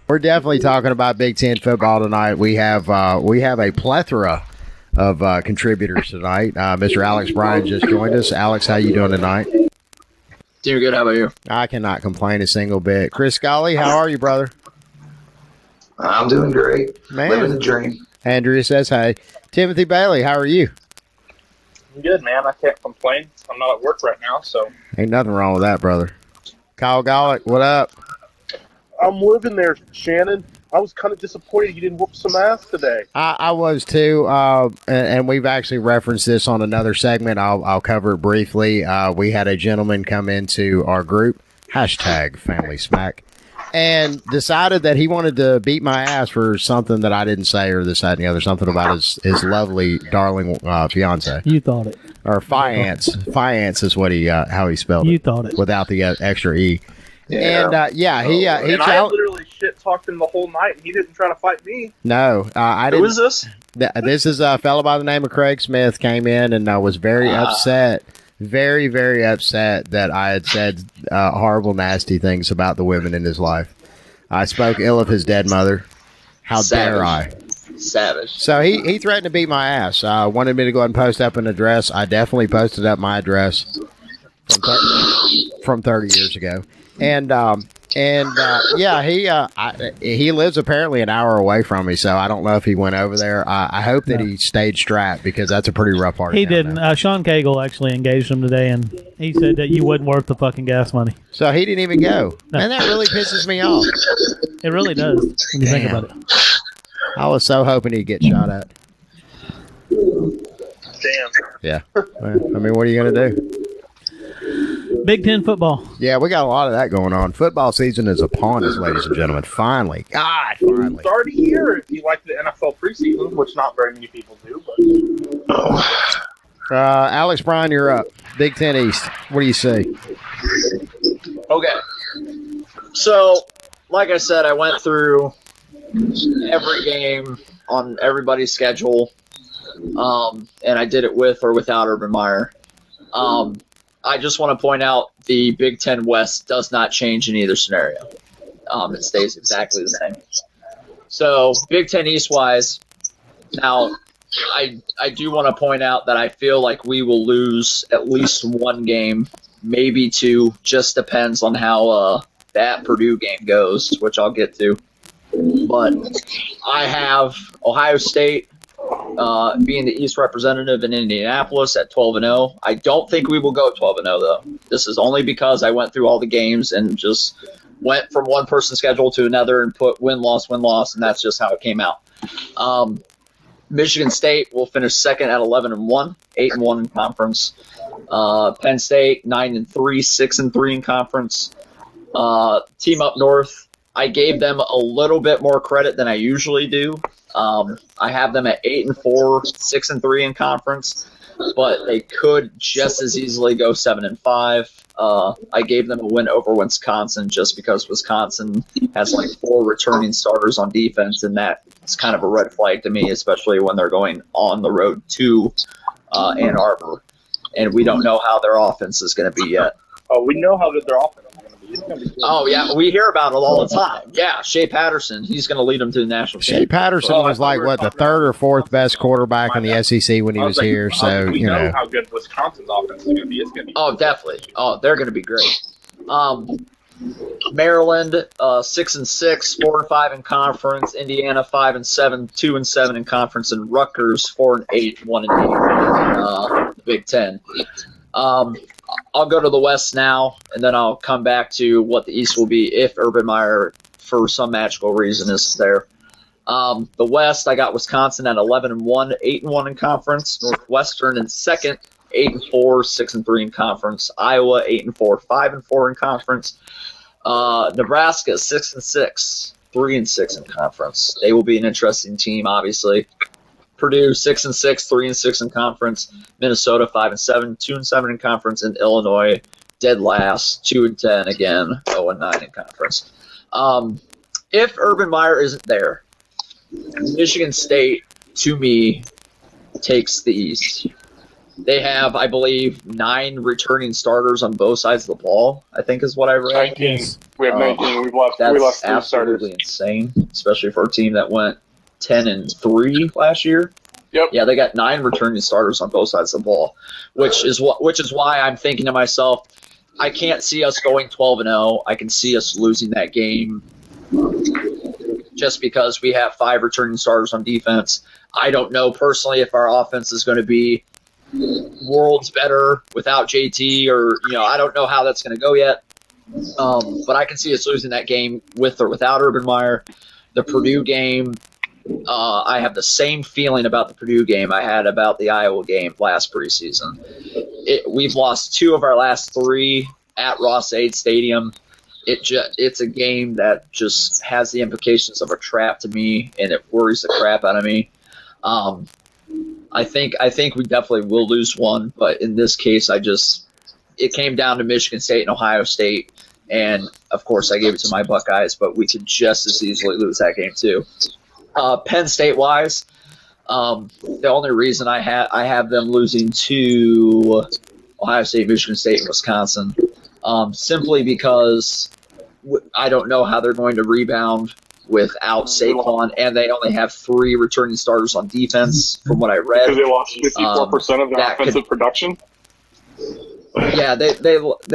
We're definitely talking about Big Ten football tonight. We have a plethora of contributors tonight. Mr. Alex Bryan just joined us. Alex, how you doing tonight?
Doing good. How about you?
I cannot complain a single bit. Chris Scully, how are you, brother?
I'm doing great.
Man.
Living the dream.
Andrea says hey. Timothy Bailey, how are you?
I'm good, man. I can't complain. I'm not at work right now, so.
Ain't nothing wrong with that, brother. Kyle Golik, what up?
I'm living there, Shannon. I was kind of disappointed you didn't whoop some ass today.
I was too, and we've actually referenced this on another segment. I'll cover it briefly. We had a gentleman come into our group, hashtag familySMACK, and decided that he wanted to beat my ass for something that I didn't say or this, that, and the other, something about his lovely, darling fiance.
You thought it.
Or fiance. Fiance is what how he spelled it.
You thought it.
Without the extra E.
Yeah.
And, he
and I literally shit-talked him the whole night, and he didn't try to fight me.
No, I didn't.
Who is this?
This is a fellow by the name of Craig Smith came in and was very upset, very, very upset that I had said horrible, nasty things about the women in his life. I spoke ill of his dead mother. How dare I?
Savage.
So he threatened to beat my ass. Wanted me to go ahead and post up an address. I definitely posted up my address from 30 years ago. And he lives apparently an hour away from me, so I don't know if he went over there. I hope that he stayed strapped because that's a pretty rough part.
He didn't. Sean Cagle actually engaged him today, and he said that you wasn't worth the fucking gas money.
So he didn't even go. No. And that really pisses me off.
It really does when you think about it.
I was so hoping he'd get shot at.
Damn.
Yeah. I mean, what are you going to do?
Big Ten football.
Yeah, we got a lot of that going on. Football season is upon us, ladies and gentlemen. Finally. God, finally.
It's already here if you like the NFL preseason, which not very many people do. But
Alex Bryan, you're up. Big Ten East. What do you see?
Okay. So, like I said, I went through every game on everybody's schedule, and I did it with or without Urban Meyer. I just want to point out the Big Ten West does not change in either scenario. It stays exactly the same. So Big Ten East-wise, now I do want to point out that I feel like we will lose at least one game, maybe two. Just depends on how that Purdue game goes, which I'll get to. But I have Ohio State being the East representative in Indianapolis at 12-0. I don't think we will go 12-0 though. This is only because I went through all the games and just went from one person's schedule to another and put win-loss, and that's just how it came out. Michigan State will finish second at 11-1, 8-1 in conference. Penn State 9-3, 6-3 in conference. Team up north, I gave them a little bit more credit than I usually do. I have them at 8-4, 6-3 in conference, but they could just as easily go 7-5. I gave them a win over Wisconsin just because Wisconsin has like 4 returning starters on defense, and that's kind of a red flag to me, especially when they're going on the road to Ann Arbor. and we don't know how their offense is going to be yet.
Oh, we know how good their offense is going to be. It's going to be good.
Oh, yeah, we hear about it all the time. Yeah, Shea Patterson, he's going to lead them to the national
Shea
championship.
Patterson was like, what, the third or fourth best quarterback in the SEC when he was here. So,
we know how good Wisconsin's offense is going to be. It's going to be
Oh, definitely. Oh, they're going to be great. Maryland 6-6, 4-5 in conference. Indiana 5-7, 2-7 in conference, and Rutgers 4-8, 1-8 in the Big Ten. I'll go to the West now, and then I'll come back to what the East will be if Urban Meyer, for some magical reason, is there. The West, I got Wisconsin at 11-1, 8-1 in conference. Northwestern in second, 8-4, 6-3 in conference. Iowa 8-4, 5-4 in conference. Nebraska 6-6, 3-6 in conference. They will be an interesting team, obviously. Purdue 6-6, 3-6 in conference. Minnesota 5-7, 2-7 in conference, and Illinois dead last, 2-10 again, 0-9 in conference. If Urban Meyer isn't there, Michigan State, to me, takes the East. They have, I believe, 9 returning starters on both sides of the ball, I think is what I read.
19. We have 19.
That's
we lost 3
absolutely
starters.
insane, especially for a team that went 10-3 last year.
Yep.
Yeah, they got 9 returning starters on both sides of the ball, which is why I'm thinking to myself, I can't see us going 12-0. I can see us losing that game just because we have 5 returning starters on defense. I don't know personally if our offense is going to be worlds better without JT, or I don't know how that's going to go yet. But I can see us losing that game with or without Urban Meyer. The Purdue game, I have the same feeling about the Purdue game I had about the Iowa game last preseason. We've lost 2 of our last 3 at Ross-Ade Stadium. It's a game that just has the implications of a trap to me, and it worries the crap out of me. I think we definitely will lose one, but in this case, it came down to Michigan State and Ohio State, and of course I gave it to my Buckeyes, but we could just as easily lose that game too. Penn State wise, the only reason I have them losing to Ohio State, Michigan State, and Wisconsin, simply because I don't know how they're going to rebound without Saquon, and they only have 3 returning starters on defense, from what I read.
Because they lost 54% of their offensive production.
Yeah, they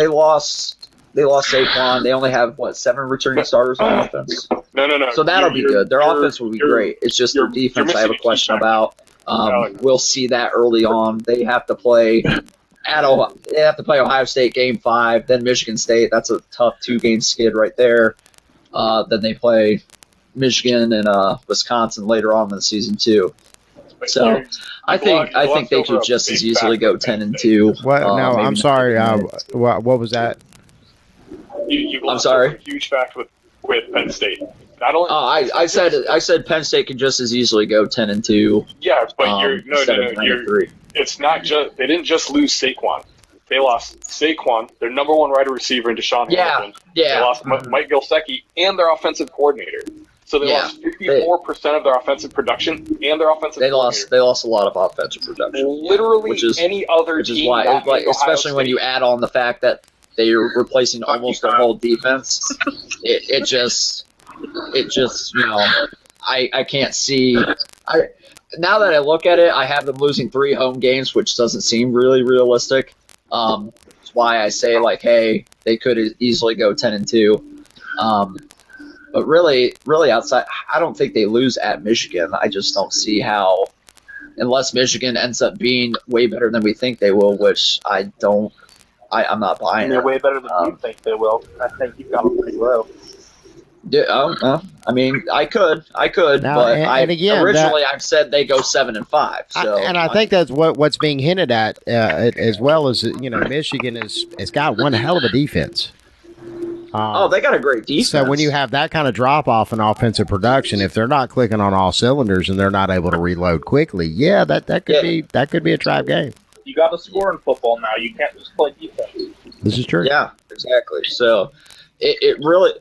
lost Saquon. They only have 7 returning starters on offense.
No.
So that'll be good. Their offense will be great. It's just their defense I have a question about. We'll see that early on. They have to play Ohio State game 5, then Michigan State. That's a tough 2-game skid right there. Then they play Michigan and Wisconsin later on in the season too. So I think they could just as easily go 10-2.
What? No, I'm sorry. What was that?
You
I'm sorry.
A huge fact with Penn State.
I said Penn State could just as easily go 10-2.
Yeah, but it's not just they didn't just lose Saquon. They lost Saquon, their number 1 wide receiver, in Deshaun Hamilton.
Yeah.
They lost Mike Gesicki and their offensive coordinator. So they lost 54% of their offensive production and their offensive coordinator.
They lost a lot of offensive production.
Literally any other team.
Which is why, especially when you add on the fact that they are replacing almost their whole defense, it just I can't see. Now that I look at it, I have them losing 3 home games, which doesn't seem really realistic. That's why I say, hey, they could easily go 10-2. But really outside, I don't think they lose at Michigan. I just don't see how, unless Michigan ends up being way better than we think they will, which I'm not buying.
They're way better than you think they will. I think you've got them pretty low.
Yeah, I mean, I could,
now,
but
again,
I've said they go 7-5. So
I think that's what's being hinted at, as well as Michigan has got one hell of a defense.
They got a great defense.
So when you have that kind of drop off in offensive production, if they're not clicking on all cylinders and they're not able to reload quickly, that could be a trap game.
You got to score in football now. You can't just play defense.
This is true.
Yeah, exactly. So it really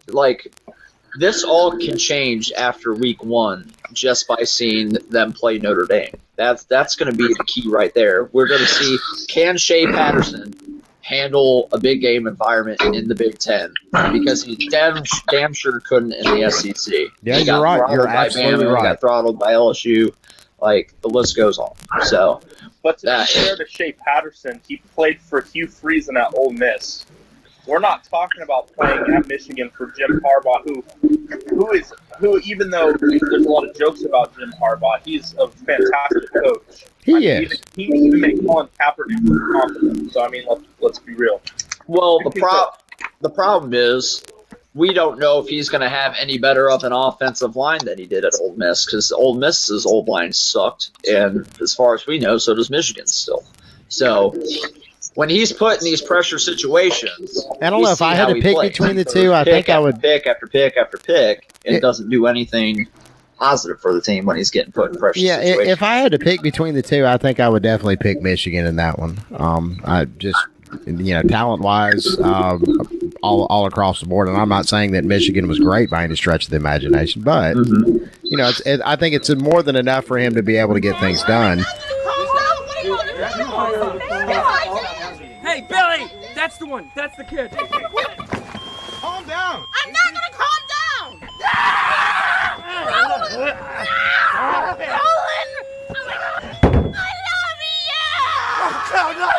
this all can change after week 1 just by seeing them play Notre Dame. That's going to be the key right there. We're going to see, can Shea Patterson handle a big game environment in the Big Ten, because he damn sure couldn't in the SEC.
Yeah, you're right. You're absolutely right.
He got throttled by LSU. Like, the list goes on. So,
but to be fair to Shea Patterson, he played for Hugh Freeze at Ole Miss. We're not talking about playing at Michigan for Jim Harbaugh, who even though there's a lot of jokes about Jim Harbaugh, he's a fantastic coach.
He is.
He even made Colin Kaepernick look confident. So I mean, let's be real.
Well, the problem is we don't know if he's going to have any better of an offensive line than he did at Ole Miss, because Ole Miss's old line sucked, and as far as we know, so does Michigan still. So when he's put in these pressure situations,
I don't know if I had to pick between the two. I think I would
pick after pick after pick. It doesn't do anything positive for the team when he's getting put in pressure situations.
If I had to pick between the two, I think I would definitely pick Michigan in that one. I just, talent wise, all across the board. And I'm not saying that Michigan was great by any stretch of the imagination, but I think it's more than enough for him to be able to get things done.
Hey, Billy! That's the one. That's the kid.
Calm down.
I'm not gonna calm down! Roland! I love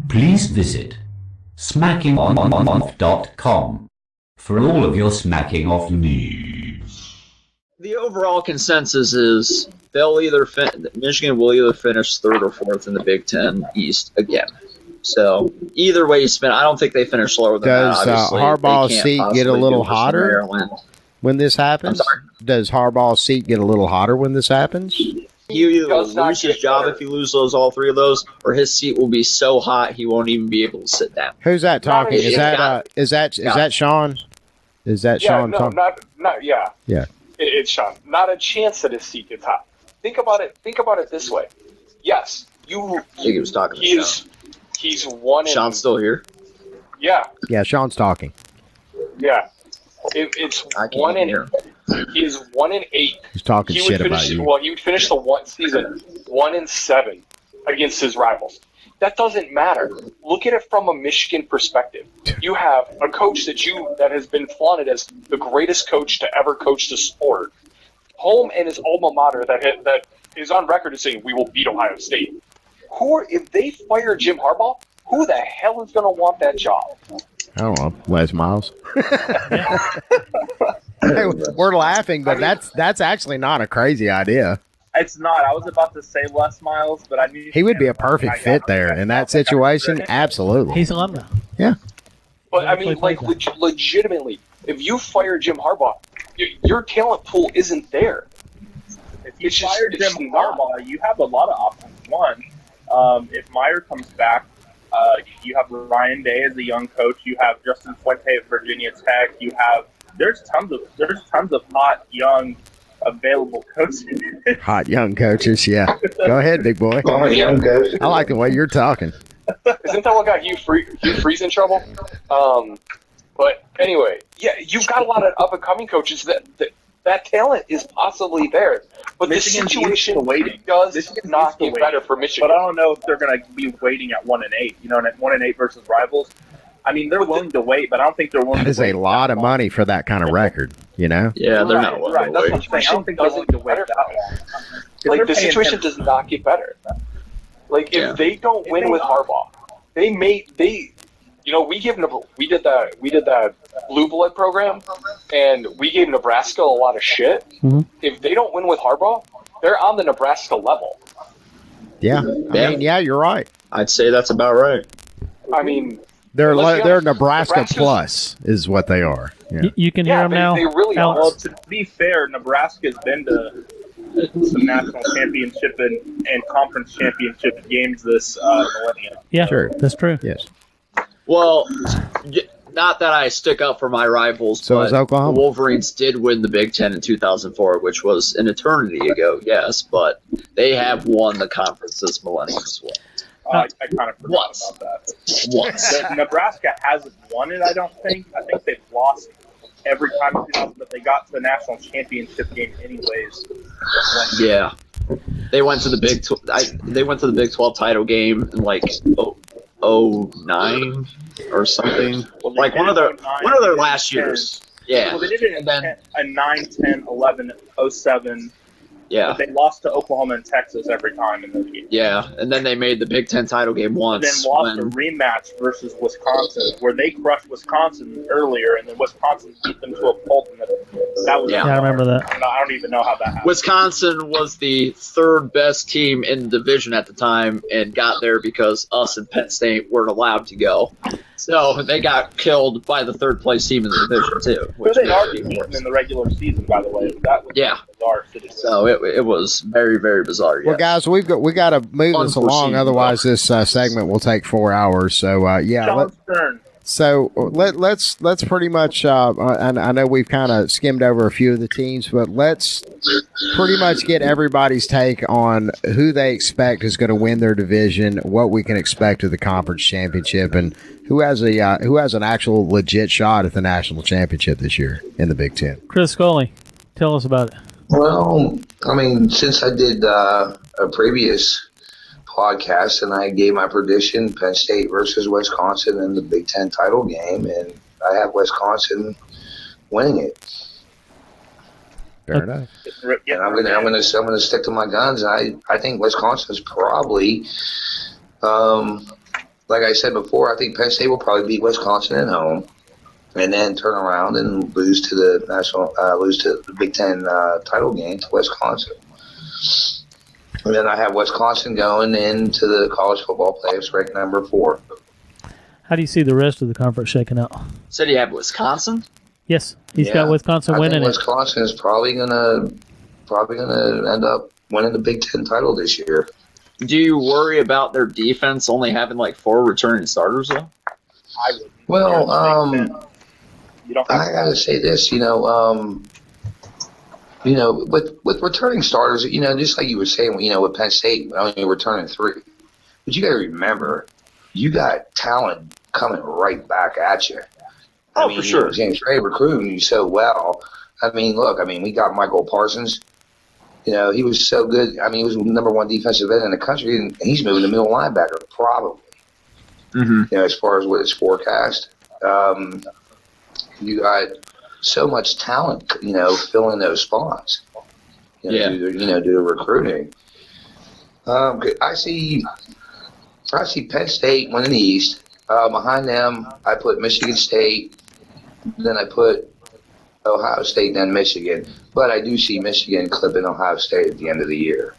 Please visit smackingoff.com for all of your smacking off needs.
The overall consensus is Michigan will either finish 3rd or 4th in the Big Ten East again. So either way you spin, I don't think they finish lower than that.
Does Harbaugh's seat get a little hotter when this happens? Does Harbaugh's seat get a little hotter when this happens?
He either will lose his job if he loses all 3 of those, or his seat will be so hot he won't even be able to sit down.
Who's that talking? Is that Sean? Is that Sean talking?
Yeah.
Yeah.
It's Sean. Not a chance that his seat gets hot. Think about it this way. Yes,
I think he was talking to Sean.
He's one in...
Sean's still here?
Yeah.
Yeah, Sean's talking.
Yeah. It's one in... He is 1-8.
He's talking shit about you.
Well, he would finish the season 1-7 against his rivals. That doesn't matter. Look at it from a Michigan perspective. You have a coach that has been flaunted as the greatest coach to ever coach the sport. Home and his alma mater that is on record as saying we will beat Ohio State. If they fire Jim Harbaugh, who the hell is going to want that job?
I don't know, Les Miles. Hey, we're laughing, but that's actually not a crazy idea.
It's not. I was about to say Les Miles, but I knew
he would be a perfect fit there in that situation. Absolutely,
he's alumni.
Yeah,
but I mean, like legitimately, if you fire Jim Harbaugh, your talent pool isn't there.
If you fire Jim Harbaugh, you have a lot of options. One, if Meyer comes back, you have Ryan Day as a young coach. You have Justin Fuente at Virginia Tech. There's tons of hot young available coaches.
Hot young coaches, yeah. Go ahead, big boy.
Young coach.
I like the way you're talking.
Isn't that what got Hugh Freeze in trouble? But anyway, yeah, you've got a lot of up and coming coaches that talent is possibly there. But the situation does not get better for Michigan.
But I don't know if they're going to be waiting at 1-8. You know, at 1-8 versus rivals. I mean, they're willing to wait, but I don't think they're willing to wait.
That is a lot of money for that kind of record, you know?
Yeah, they're not willing to wait.
That's what I'm saying. I don't think they're willing to wait that long.
Like, the situation does not get better. Like, if they don't win with Harbaugh, we did that blue blood program, and we gave Nebraska a lot of shit.
Mm-hmm.
If they don't win with Harbaugh, they're on the Nebraska level.
Yeah, I mean, you're right.
I'd say that's about right.
I mean,
they're Nebraska plus is what they are. Yeah.
You can hear them now.
They really
are. Well, to be fair, Nebraska's been to some national championship and conference championship games this millennium.
Yeah,
Sure.
That's true.
Yes.
Well, not that I stick up for my rivals,
So
but
is Oklahoma.
the Wolverines did win the Big Ten in 2004, which was an eternity ago, yes, but they have won the conference this millennium as well.
I kind of forgot about that.
Once.
Nebraska hasn't won it, I don't think. I think they've lost every time in 2000, but they got to the national championship game anyways.
Yeah. They went to the Big 12 title game in like 09 or something.
Well,
like one of their last years. Yeah.
Well, they did it in 9, 10, 11, 07.
Yeah.
But they lost to Oklahoma and Texas every time in those games.
Yeah, and then they made the Big Ten title game
And
once.
then lost a rematch versus Wisconsin, where they crushed Wisconsin earlier, and then Wisconsin beat them to a pulp. And that was
Yeah,
I remember that.
I don't even know how that happened.
Wisconsin was the third best team in the division at the time and got there because us and Penn State weren't allowed to go. So they got killed by the third place team in the division too.
So they'd already beaten in the regular season, by the way. That was bizarre situation.
So it was very, very bizarre.
Well, guys, we got to move this along.
Unforeseen.
Otherwise, this segment will take 4 hours. So yeah,
Sean's turn.
so let's pretty much. And I know we've kind of skimmed over a few of the teams, but let's pretty much get everybody's take on who they expect is going to win their division, what we can expect of the conference championship, and who has an actual legit shot at the national championship this year in the Big Ten.
Chris Scully, tell us about it.
Well, I mean, since I did a previous podcast and I gave my prediction, Penn State versus Wisconsin in the Big Ten title game, and I have Wisconsin winning it.
Fair enough.
And I'm gonna stick to my guns. I think Wisconsin's probably, like I said before, I think Penn State will probably beat Wisconsin at home, and then turn around and lose to the Big Ten title game to Wisconsin. And then I have Wisconsin going into the college football playoffs ranked number 4.
How do you see the rest of the conference shaking out?
So do you have Wisconsin?
Yes, he's got Wisconsin
I
winning
think
it.
Wisconsin is probably gonna end up winning the Big Ten title this year.
Do you worry about their defense only having like 4 returning starters though?
I would.
Well, I gotta say this, with returning starters, just like you were saying, with Penn State only returning 3, but you gotta remember, you got talent coming right back at you.
For sure.
James Ray recruiting you so well. We got Michael Parsons. He was so good. He was the number 1 defensive end in the country, and he's moving to middle linebacker, probably.
Mm-hmm.
As far as what is forecast. You got so much talent, filling those spots. Due to recruiting. I see Penn State winning the East. Behind them, I put Michigan State. Then I put Ohio State, then Michigan. But I do see Michigan clipping Ohio State at the end of the year.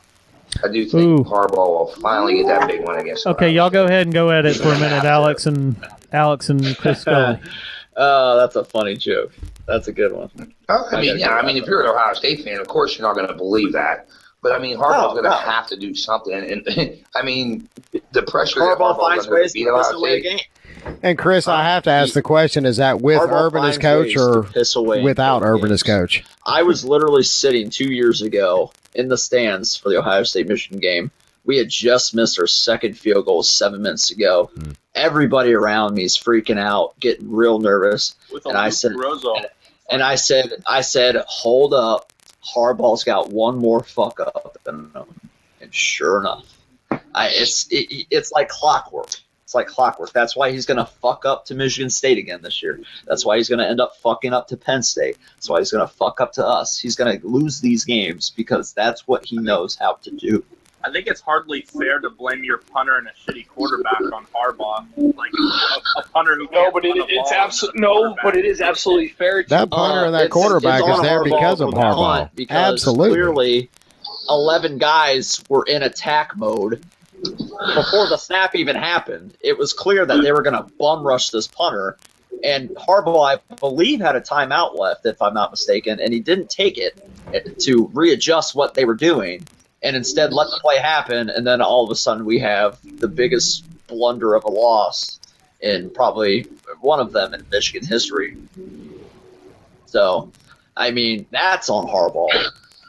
I do think Harbaugh will finally get that big one against Ohio
Okay, y'all go ahead and go at it for a minute, Alex and Chris Scully.
Oh, that's a funny joke. That's a good one.
If you're an Ohio State fan, of course you're not going to believe that. But Harbaugh's going to have to do something, and the pressure that
Harbaugh
Harbaugh's
finds
going
ways
to beat
to piss
Ohio
away a
State.
game.
And Chris, I have to ask the question: is that with
Harbaugh
Urban as
finds
coach
ways
or
to piss away
without Urban
games.
as coach?
I was literally sitting 2 years ago in the stands for the Ohio State-Michigan game. We had just missed our second field goal 7 minutes to go. Everybody around me is freaking out, getting real nervous. And I said, hold up. Harbaugh's got one more fuck up. And sure enough, it's like clockwork. It's like clockwork. That's why he's going to fuck up to Michigan State again this year. That's why he's going to end up fucking up to Penn State. That's why he's going to fuck up to us. He's going to lose these games because that's what he knows how to do.
I think it's hardly fair to blame your punter and a shitty quarterback on Harbaugh. Like a punter who
but it is absolutely fair.
That punter and that quarterback is there because of Harbaugh. Absolutely.
Clearly, 11 guys were in attack mode before the snap even happened. It was clear that they were going to bum rush this punter, And Harbaugh, I believe, had a timeout left, if I'm not mistaken, and he didn't take it to readjust what they were doing, and instead let the play happen, and then all of a sudden we have the biggest blunder of a loss in probably one of them in Michigan history. So, I mean, that's on Harbaugh.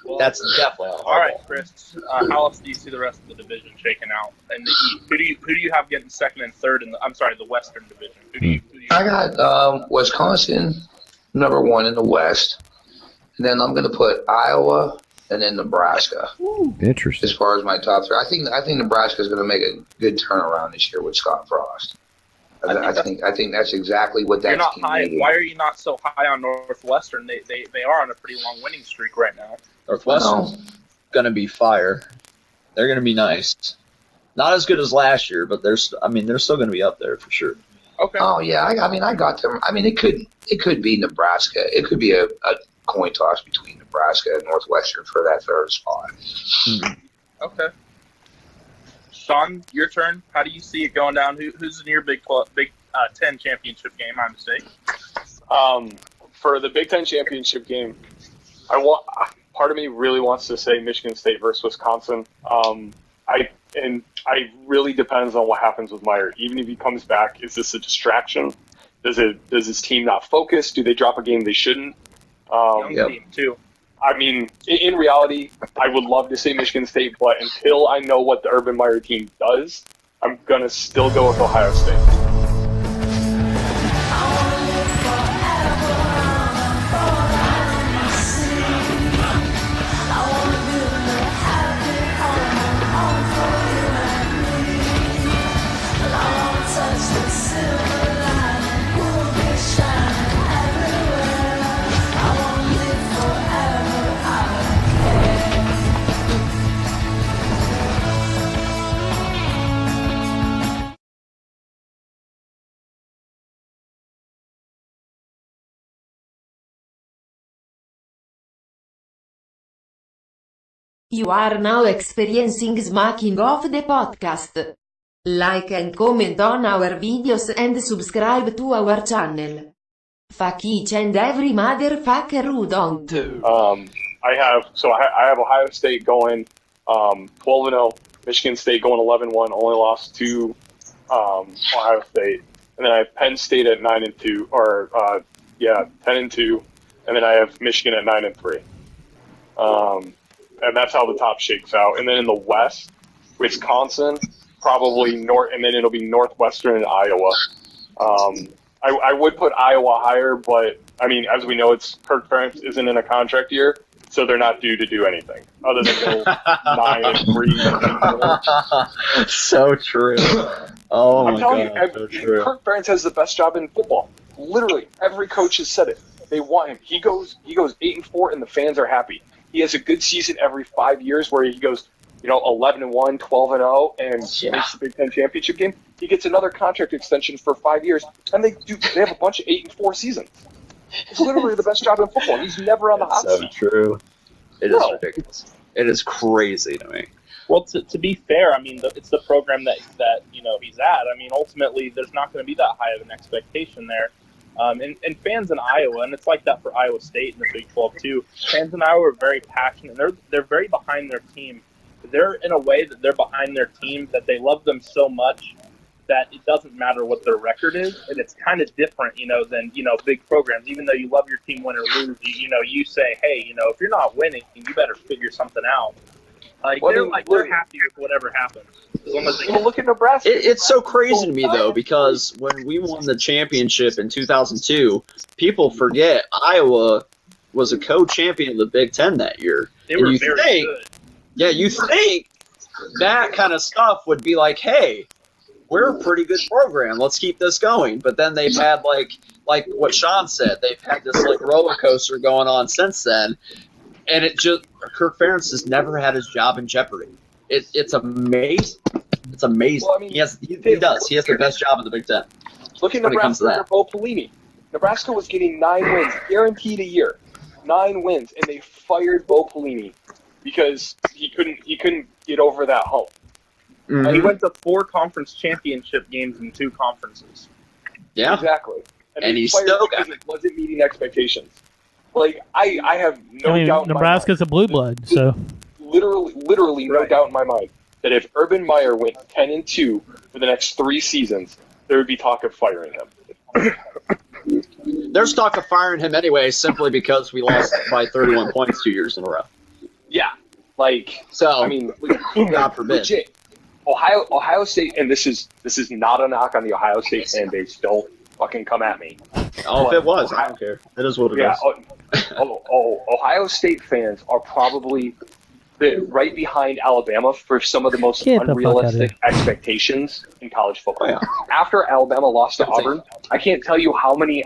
Well,
that's definitely on Harbaugh.
All right, Chris. How else do you see the rest of the division shaking out in the East? Who do you have getting second and third in the Western Division? Who do you
I got Wisconsin number 1 in the West, and then I'm going to put Iowa and then Nebraska.
Interesting.
As far as my top 3, I think Nebraska is going to make a good turnaround this year with Scott Frost. I think that's exactly what that team needed.
Why are you not so high on Northwestern? They are on a pretty long winning streak right now.
Northwestern's going to be fire. They're going to be nice. Not as good as last year, but they're still going to be up there for sure.
Okay.
Oh yeah, I got them. I mean, it could be Nebraska. It could be a coin toss between Nebraska and Northwestern for that third spot.
Okay. Sean, your turn. How do you see it going down? Who's in your Big 10 championship game? My mistake.
For the Big 10 championship game, part of me really wants to say Michigan State versus Wisconsin. I really depends on what happens with Meyer. Even if he comes back, is this a distraction? Does his team not focus? Do they drop a game they shouldn't?
Young team too.
I mean, in reality, I would love to say Michigan State, but until I know what the Urban Meyer team does, I'm gonna still go with Ohio State.
You are now experiencing smacking of the podcast. Like and comment on our videos and subscribe to our channel. Fuck each and every motherfucker who don't.
I have Ohio State going 12-0, Michigan State going 11-1, only lost to Ohio State, and then I have Penn State at 9-2, 10-2, and then I have Michigan at 9-3. And that's how the top shakes out. And then in the West, Wisconsin, probably North, and then it'll be Northwestern and Iowa. I would put Iowa higher, but I mean, as we know, Kirk Ferentz isn't in a contract year, so they're not due to do anything other than go 9-3.
So true. Oh
I'm
my
telling
God,
you,
so true.
Kirk Ferentz has the best job in football. Literally, every coach has said it. They want him. He goes 8-4, and the fans are happy. He has a good season every 5 years where he goes, 11-1, 12-0, and makes the Big Ten championship game. He gets another contract extension for 5 years, and they have a bunch of 8-4 seasons. It's literally the best job in football. He's never on the hot seat.
So true. It is ridiculous. It is crazy to me.
Well, to be fair, I mean, it's the program that he's at. I mean, ultimately, there's not going to be that high of an expectation there. And fans in Iowa, and it's like that for Iowa State in the Big 12 too. Fans in Iowa are very passionate. They're very behind their team. They're in a way that they're behind their team that they love them so much that it doesn't matter what their record is, and it's kind of different, than big programs. Even though you love your team win or lose, you say, hey, if you're not winning, you better figure something out. They're happy with whatever happens. As long as they
look at Nebraska.
It's so crazy to me, though, because when we won the championship in 2002, people forget Iowa was a co-champion of the Big Ten that year.
They were very good.
Yeah, you think that kind of stuff would be like, hey, we're a pretty good program. Let's keep this going. But then they've had, like what Sean said, they've had this roller coaster going on since then. And Kirk Ferentz has never had his job in jeopardy. It's amazing. It's amazing. Well, I mean, he does. He has the best job in the Big Ten.
Look at Nebraska under Bo Pelini. Nebraska was getting 9 wins, guaranteed a year. 9 wins, and they fired Bo Pelini because he couldn't get over that hump.
Mm-hmm. He went to 4 conference championship games in 2 conferences.
Yeah,
exactly.
And
they
he's
fired
still
because it wasn't meeting expectations. Like, I have no doubt in my mind.
Nebraska's a blue blood, so
Literally no doubt in my mind that if Urban Meyer went 10-2 for the next 3 seasons, there would be talk of firing him.
There's talk of firing him anyway, simply because we lost by 31 points 2 years in a row.
Yeah, like,
so
I mean,
God forbid.
Legit. Ohio State, and this is not a knock on the Ohio State fan base. Don't fucking come at me.
Oh, if it was, I don't care. It is what it is.
Ohio State fans are probably right behind Alabama for some of the most unrealistic expectations in college football.
Oh, yeah.
After Alabama lost to Auburn, I can't tell you how many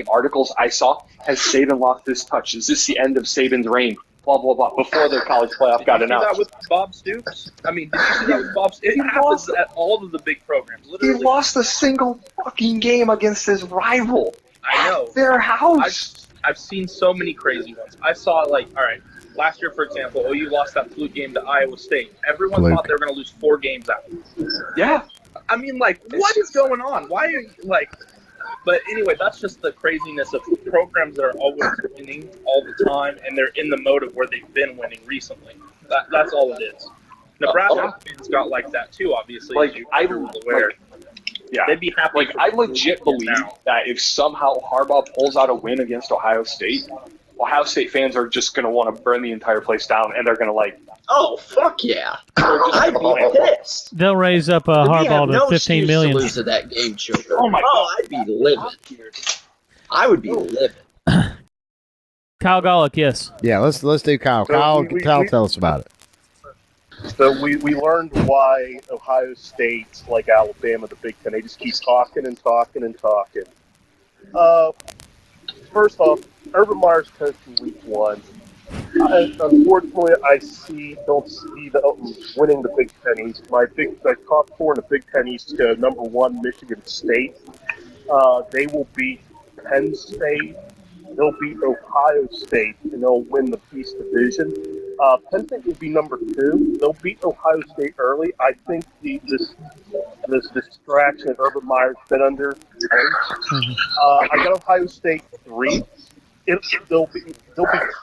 articles I saw. Has Saban lost this touch? Is this the end of Saban's reign? Blah, blah, blah, before the college playoff got announced.
Did you see that with Bob Stoops? I mean, did you see that with Bob Stoops? It happens at all of the big programs. Literally.
He lost a single fucking game against his rival.
I know.
At their house.
I've seen so many crazy ones. I saw, like, all right, last year, for example, OU lost that fluke game to Iowa State. Everyone thought they were going to lose 4 games out.
Yeah.
I mean, like, what is going on? Why are you, like... But anyway, that's just the craziness of programs that are always winning all the time, and they're in the mode of where they've been winning recently. That's all it is. Nebraska fans got like that too, obviously.
Like,
they'd be happy.
Like, I legit believe that if somehow Harbaugh pulls out a win against Ohio State fans are just going to want to burn the entire place down, and they're going to like,
oh fuck yeah, I'd be pissed.
They'll raise up Harbaugh to $15 million.
To lose to that game, children.
Oh my god,
I'd be livid. I would be livid.
Kyle Golik, yes.
Yeah, let's do Kyle.
So
Kyle, tell us about it.
So we learned why Ohio State, like Alabama, the Big Ten, they just keep talking and talking and talking. First off, Urban Meyer's coaching week 1. Unfortunately, don't see the winning the Big Ten East. My top 4 in the Big Ten East go number 1, Michigan State. They will beat Penn State. They'll beat Ohio State, and they'll win the East Division. Penn State will be number 2. They'll beat Ohio State early. I think this distraction that Urban Meyer's been under. I got Ohio State 3. They'll be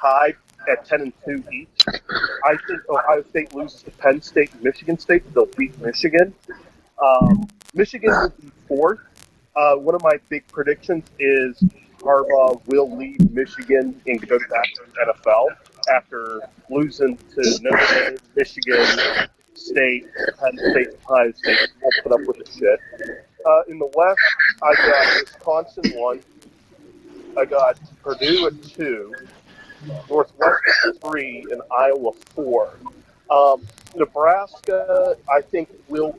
tied at 10-2 each. I think Ohio State loses to Penn State and Michigan State. They'll beat Michigan. Michigan will be 4th. One of my big predictions is Harbaugh will leave Michigan and go back to the NFL after losing to Notre Dame, Michigan State, Penn State, Ohio State. Won't put up with the shit. In the West, I got Wisconsin 1. I got Purdue at 2. Northwestern 3, and Iowa 4. Nebraska, I think, will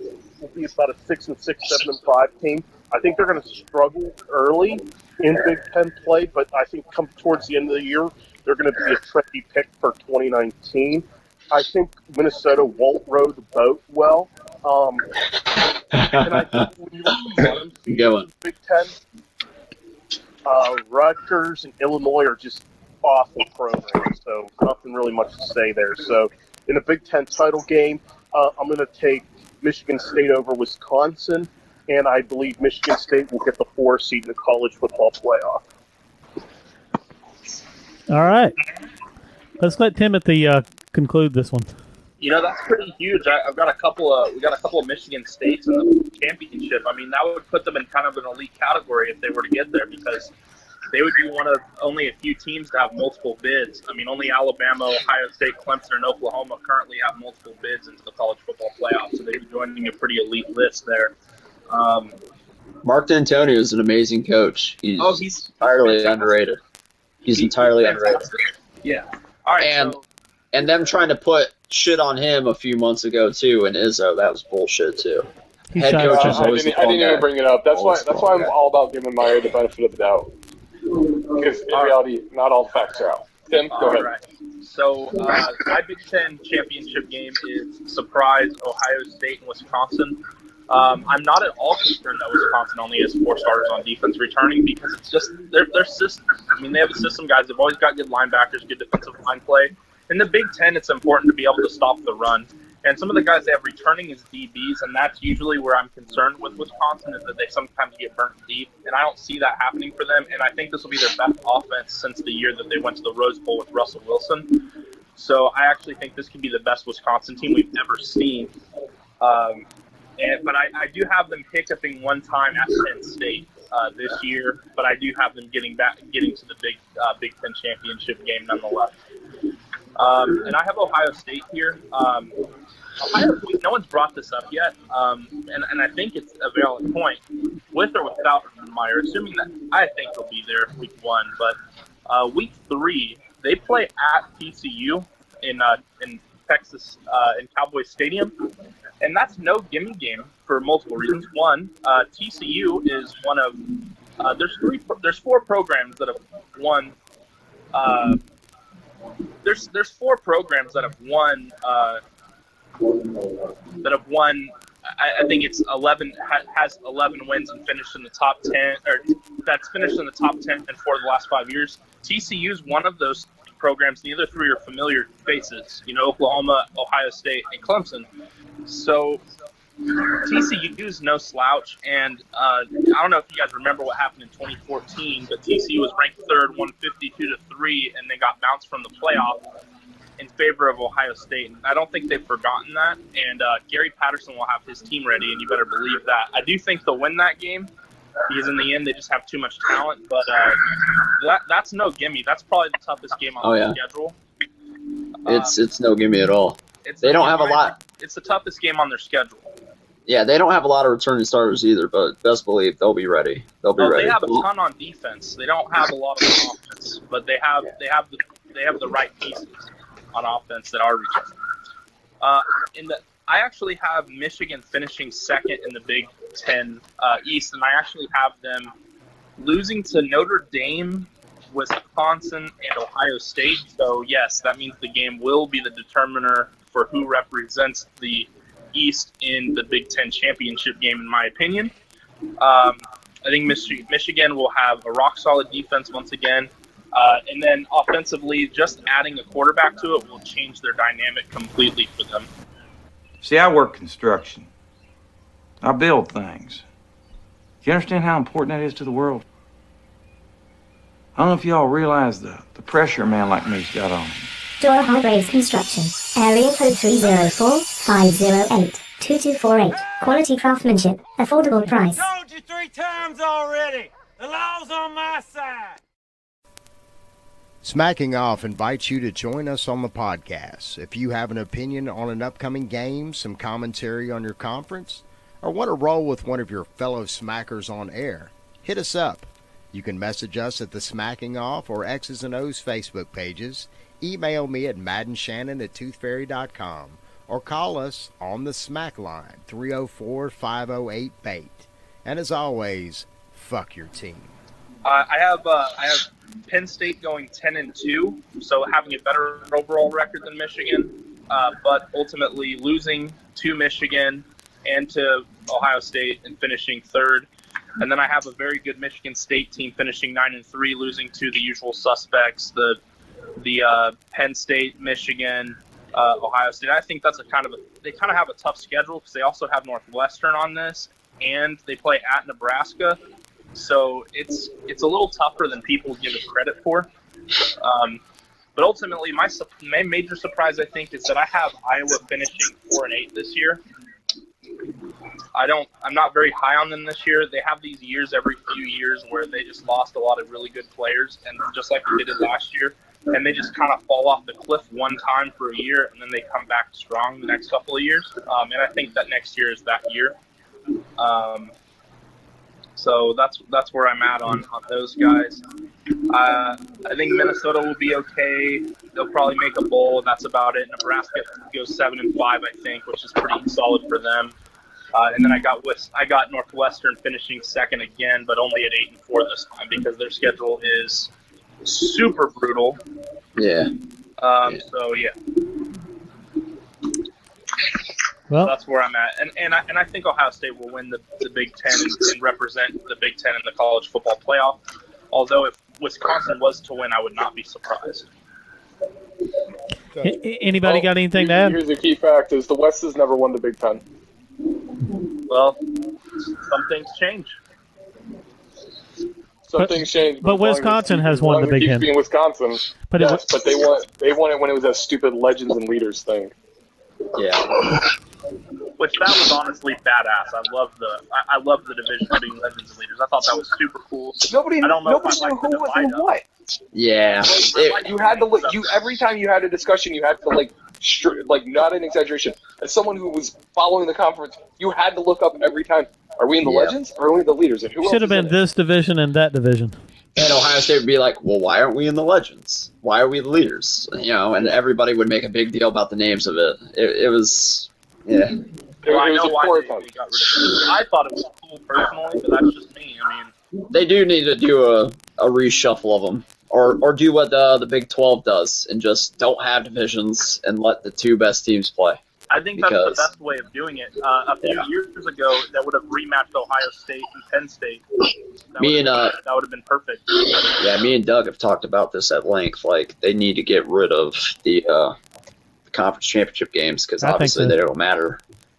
be about a 6-6, 7-5 team. I think they're going to struggle early in Big Ten play, but I think come towards the end of the year, they're going to be a trendy pick for 2019. I think Minnesota won't row the boat well. And I think when you look at the Big Ten, Rutgers and Illinois are just awful programs, so nothing really much to say there. So in a Big Ten title game, I'm going to take Michigan State over Wisconsin, and I believe Michigan State will get the 4 seed in the college football playoff.
All right. Let's let Timothy conclude this one.
You know, that's pretty huge. I've got we got a couple of Michigan States in the championship. I mean, that would put them in kind of an elite category if they were to get there, because they would be one of only a few teams to have multiple bids. I mean, only Alabama, Ohio State, Clemson, and Oklahoma currently have multiple bids into the college football playoff, so they'd be joining a pretty elite list there.
Mark D'Antonio is an amazing coach. He's entirely underrated. He's entirely underrated.
Yeah. All right.
And them trying to put shit on him a few months ago too, and Izzo, that was bullshit too. Head coach is always the
I didn't even bring it up. That's why I'm all about giving Meyer the benefit of the doubt. Because in reality, not all the facts are out. Tim, go ahead.
Right. So my Big Ten championship game is surprise Ohio State and Wisconsin. I'm not at all concerned that Wisconsin only has 4 starters on defense returning, because it's just their system. I mean, they have a system, guys. They've always got good linebackers, good defensive line play. In the Big Ten, it's important to be able to stop the run. And some of the guys they have returning as DBs, and that's usually where I'm concerned with Wisconsin, is that they sometimes get burnt deep, and I don't see that happening for them. And I think this will be their best offense since the year that they went to the Rose Bowl with Russell Wilson. So I actually think this could be the best Wisconsin team we've ever seen. But I do have them hiccuping one time at Penn State this year, but I do have them getting to the Big Ten championship game nonetheless. And I have Ohio State here. Ohio State, no one's brought this up yet, and I think it's a valid point. With or without Meyer, assuming that I think he'll be there week 1, but week 3 they play at TCU in Texas in Cowboy Stadium, and that's no gimme game for multiple reasons. One, TCU is one of there's 4 programs that have won. There's 4 programs that have won. I think it's 11 has 11 wins and finished in the top 10, or that's finished in the top 10 in 4 of the last 5 years. TCU is one of those programs. The other 3 are familiar faces. Oklahoma, Ohio State, and Clemson. So TCU is no slouch, and I don't know if you guys remember what happened in 2014, but TCU was ranked 3rd, won 52-3, and they got bounced from the playoff in favor of Ohio State. And I don't think they've forgotten that, and Gary Patterson will have his team ready, and you better believe that. I do think they'll win that game, because in the end they just have too much talent, but that's no gimme. That's probably the toughest game on the schedule.
It's no gimme at all. They don't have a lot.
It's the toughest game on their schedule.
Yeah, they don't have a lot of returning starters either, but best believe they'll be ready. Ready.
They have a ton on defense. They don't have a lot of offense, but they have the right pieces on offense that are returning. I actually have Michigan finishing 2nd in the Big Ten East, and I actually have them losing to Notre Dame, Wisconsin, and Ohio State. So yes, that means the game will be the determiner for who represents the East in the Big Ten championship game, in my opinion. I think Michigan will have a rock-solid defense once again. And then offensively, just adding a quarterback to it will change their dynamic completely for them.
See, I work construction. I build things. Do you understand how important that is to the world? I don't know if y'all realize the pressure a man like me's got on him.
Door Hargraves Construction. Area code 304-508-2248. Quality craftsmanship. Affordable price.
Told you 3 times already. The law's on my side.
Smacking Off invites you to join us on the podcast. If you have an opinion on an upcoming game, some commentary on your conference, or want to roll with one of your fellow smackers on air, hit us up. You can message us at the Smacking Off or X's and O's Facebook pages, email me at maddenshannon@toothfairy.com, or call us on the Smack line, 304-508-BAIT. And as always, fuck your team.
I have Penn State going 10-2, so having a better overall record than Michigan, but ultimately losing to Michigan and to Ohio State and finishing 3rd. And then I have a very good Michigan State team finishing 9-3, losing to the usual suspects, the Penn State, Michigan, Ohio State. I think that's they kind of have a tough schedule because they also have Northwestern on this, and they play at Nebraska. So it's a little tougher than people give it credit for. But ultimately, my major surprise, I think, is that I have Iowa finishing 4-8 this year. I'm not very high on them this year. They have these years every few years where they just lost a lot of really good players, and just like they did last year, and they just kind of fall off the cliff one time for a year, and then they come back strong the next couple of years. And I think that next year is that year. So that's where I'm at on those guys. I think Minnesota will be okay. They'll probably make a bowl. That's about it. Nebraska goes 7-5, I think, which is pretty solid for them. And then I got Northwestern finishing 2nd again, but only at 8-4 this time because their schedule is super brutal.
Yeah.
So yeah. Well, that's where I'm at, and I think Ohio State will win the Big Ten and represent the Big Ten in the college football playoff. Although if Wisconsin was to win, I would not be surprised.
Anybody got anything to add?
Here's the key fact: is the West has never won the Big Ten.
Well, some things change.
Some things change.
But Wisconsin has won the Big Ten.
Being Wisconsin,
but
they won it when it was a stupid legends and leaders thing.
Yeah.
Which that was honestly badass. I love the division between legends and leaders. I thought that was super cool.
Nobody
knew who
was in what.
Yeah.
You had to look. Every time you had a discussion, you had to like not an exaggeration. As someone who was following the conference, you had to look up every time. Are we in the legends? Or are we in the leaders? And who
should have been this division and that division.
And Ohio State would be like, well, why aren't we in the legends? Why are we the leaders? And everybody would make a big deal about the names of it. It was, yeah.
Well, I know why they got rid of it. I thought it was cool personally, but that's just me. I mean,
they do need to do a reshuffle of them, or do what the Big 12 does and just don't have divisions and let the two best teams play.
I think that's the best way of doing it. A few years ago, that would have rematched Ohio State and Penn State. That would have been perfect.
Yeah, me and Doug have talked about this at length. Like, they need to get rid of the conference championship games because obviously they don't matter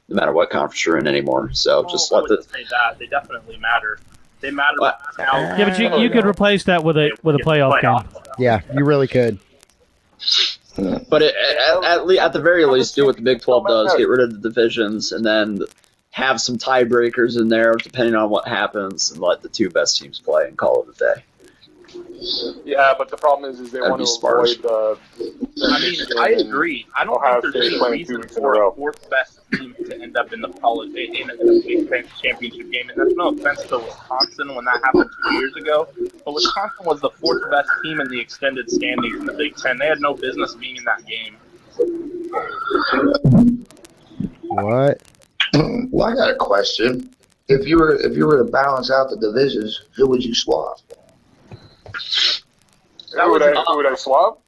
no matter what conference you're in anymore. So just let the.
Say that. They definitely matter. They matter.
Yeah, but you could replace that with a playoff game.
Yeah, you really could.
But at the very least, do what the Big 12 does: get rid of the divisions, and then have some tiebreakers in there, depending on what happens, and let the two best teams play and call it a day.
Yeah, but the problem is they want to avoid the.
I mean, I agree. I don't think there's any reason for a fourth best team to end up in the college in a Big Ten championship game, and that's no offense to Wisconsin when that happened 2 years ago. But Wisconsin was the fourth best team in the extended standings in the Big Ten. They had no business being in that game.
What?
Well, I got a question. If you were to balance out the divisions, who would you swap?
Who would I swap?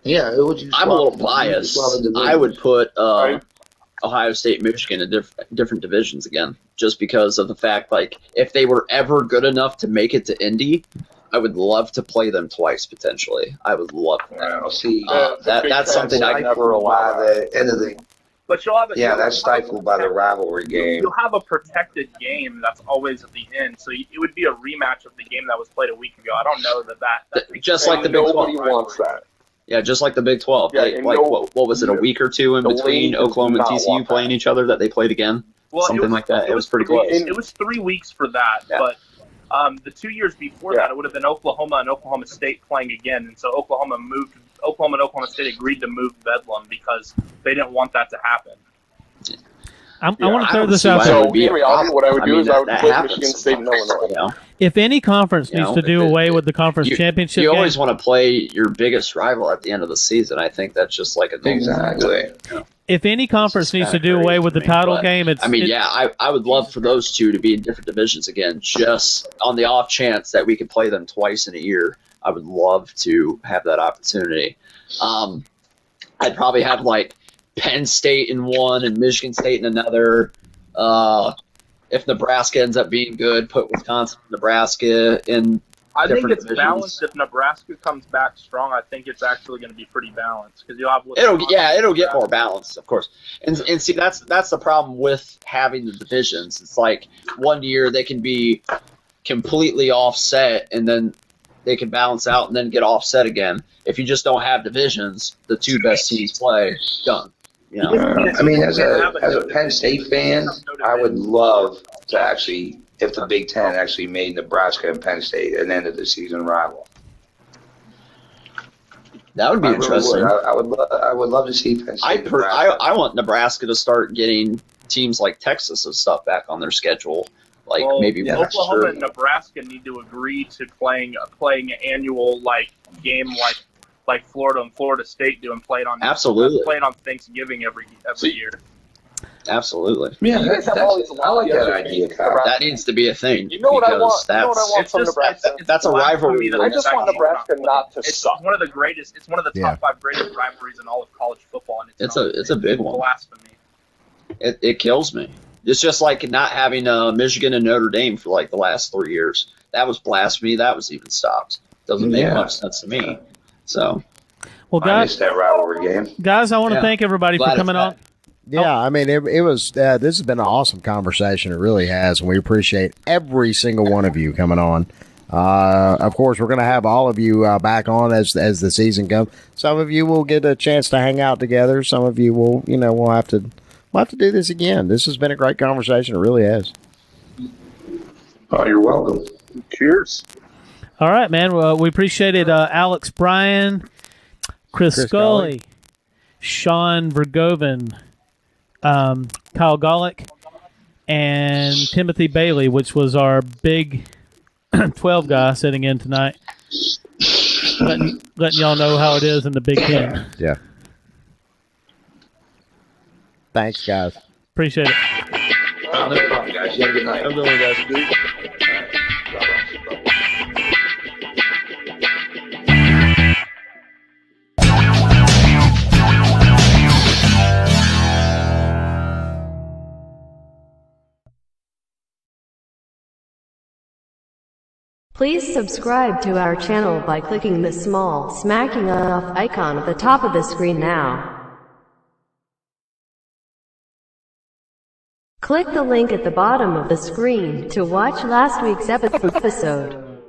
Yeah, who would you swap?
I'm a little biased. I would put Ohio State, Michigan in different divisions again, just because of the fact, like, if they were ever good enough to make it to Indy, I would love to play them twice, potentially. I would love that.
See,
that's something I
never allow that anything.
But you'll have
that's stifled by the rivalry game.
You'll have a protected game that's always at the end, so it would be a rematch of the game that was played a week ago. I don't know that
just like the Big 12.
Nobody wants that.
Yeah, just like the Big 12.
Yeah,
what was it, a week or two in between Oklahoma and TCU playing each other that they played again?
Well,
something like that. It was pretty close.
It was 3 weeks for that, but the 2 years before that, it would have been Oklahoma and Oklahoma State playing again, and so Oklahoma and Oklahoma State agreed to move Bedlam because they didn't want that to happen.
I want to throw this out there.
What I would do is I would put Michigan State and Illinois.
If any conference needs to do away with the conference championship,
you always want to play your biggest rival at the end of the season. I think that's just like a
exactly.
If any conference needs to do away with the title game,
I would love for those two to be in different divisions again, just on the off chance that we could play them twice in a year. I would love to have that opportunity. I'd probably have like Penn State in one and Michigan State in another. If Nebraska ends up being good, put Wisconsin, Nebraska in.
I think it's
divisions.
balanced. If Nebraska comes back strong, I think it's actually going to be pretty balanced because you'll have.
It'll get more balanced, of course. And see, that's the problem with having the divisions. It's like 1 year they can be completely offset, and then they can balance out and then get offset again. If you just don't have divisions, the two best teams play, done. You know?
I mean, as a Penn State fan, I would love to actually, if the Big Ten actually made Nebraska and Penn State an end of the season rival.
That would be interesting.
I would love to see Penn State.
I want Nebraska to start getting teams like Texas and stuff back on their schedule. Like maybe
Oklahoma and Nebraska need to agree to playing an annual game like Florida and Florida State do and play it on Thanksgiving every year.
Absolutely.
Yeah, I like that idea, Kyle.
That needs to be a thing.
You know what I want from Nebraska?
That's a rivalry.
I just want Nebraska not to suck.
It's one of the greatest. It's one of the top 5 greatest rivalries in all of college football, and
it's a big one.
Blasphemy.
It kills me. It's just like not having Michigan and Notre Dame for like the last 3 years. That was blasphemy. That was even stopped. Doesn't make much sense to me. So,
Well,
I missed that rivalry game.
Guys, I want to thank everybody for coming on.
Yeah, I mean, it was. This has been an awesome conversation. It really has, and we appreciate every single one of you coming on. Of course, we're going to have all of you back on as the season comes. Some of you will get a chance to hang out together. Some of you will, we'll have to do this again. This has been a great conversation. It really has.
Oh, you're welcome.
Cheers.
All right, man. Well, we appreciate it. Alex, Bryan, Chris Scully, Sean Vergowven, Kyle Golik, and Timothy Bailey, which was our big 12 guy sitting in tonight. Letting y'all know how it is in the Big Ten.
Yeah. Thanks, guys.
Appreciate it.
No problem, guys. You have a good night.
Have a good one, guys.
Please subscribe to our channel by clicking the small smacking off icon at the top of the screen now. Click the link at the bottom of the screen to watch last week's episode.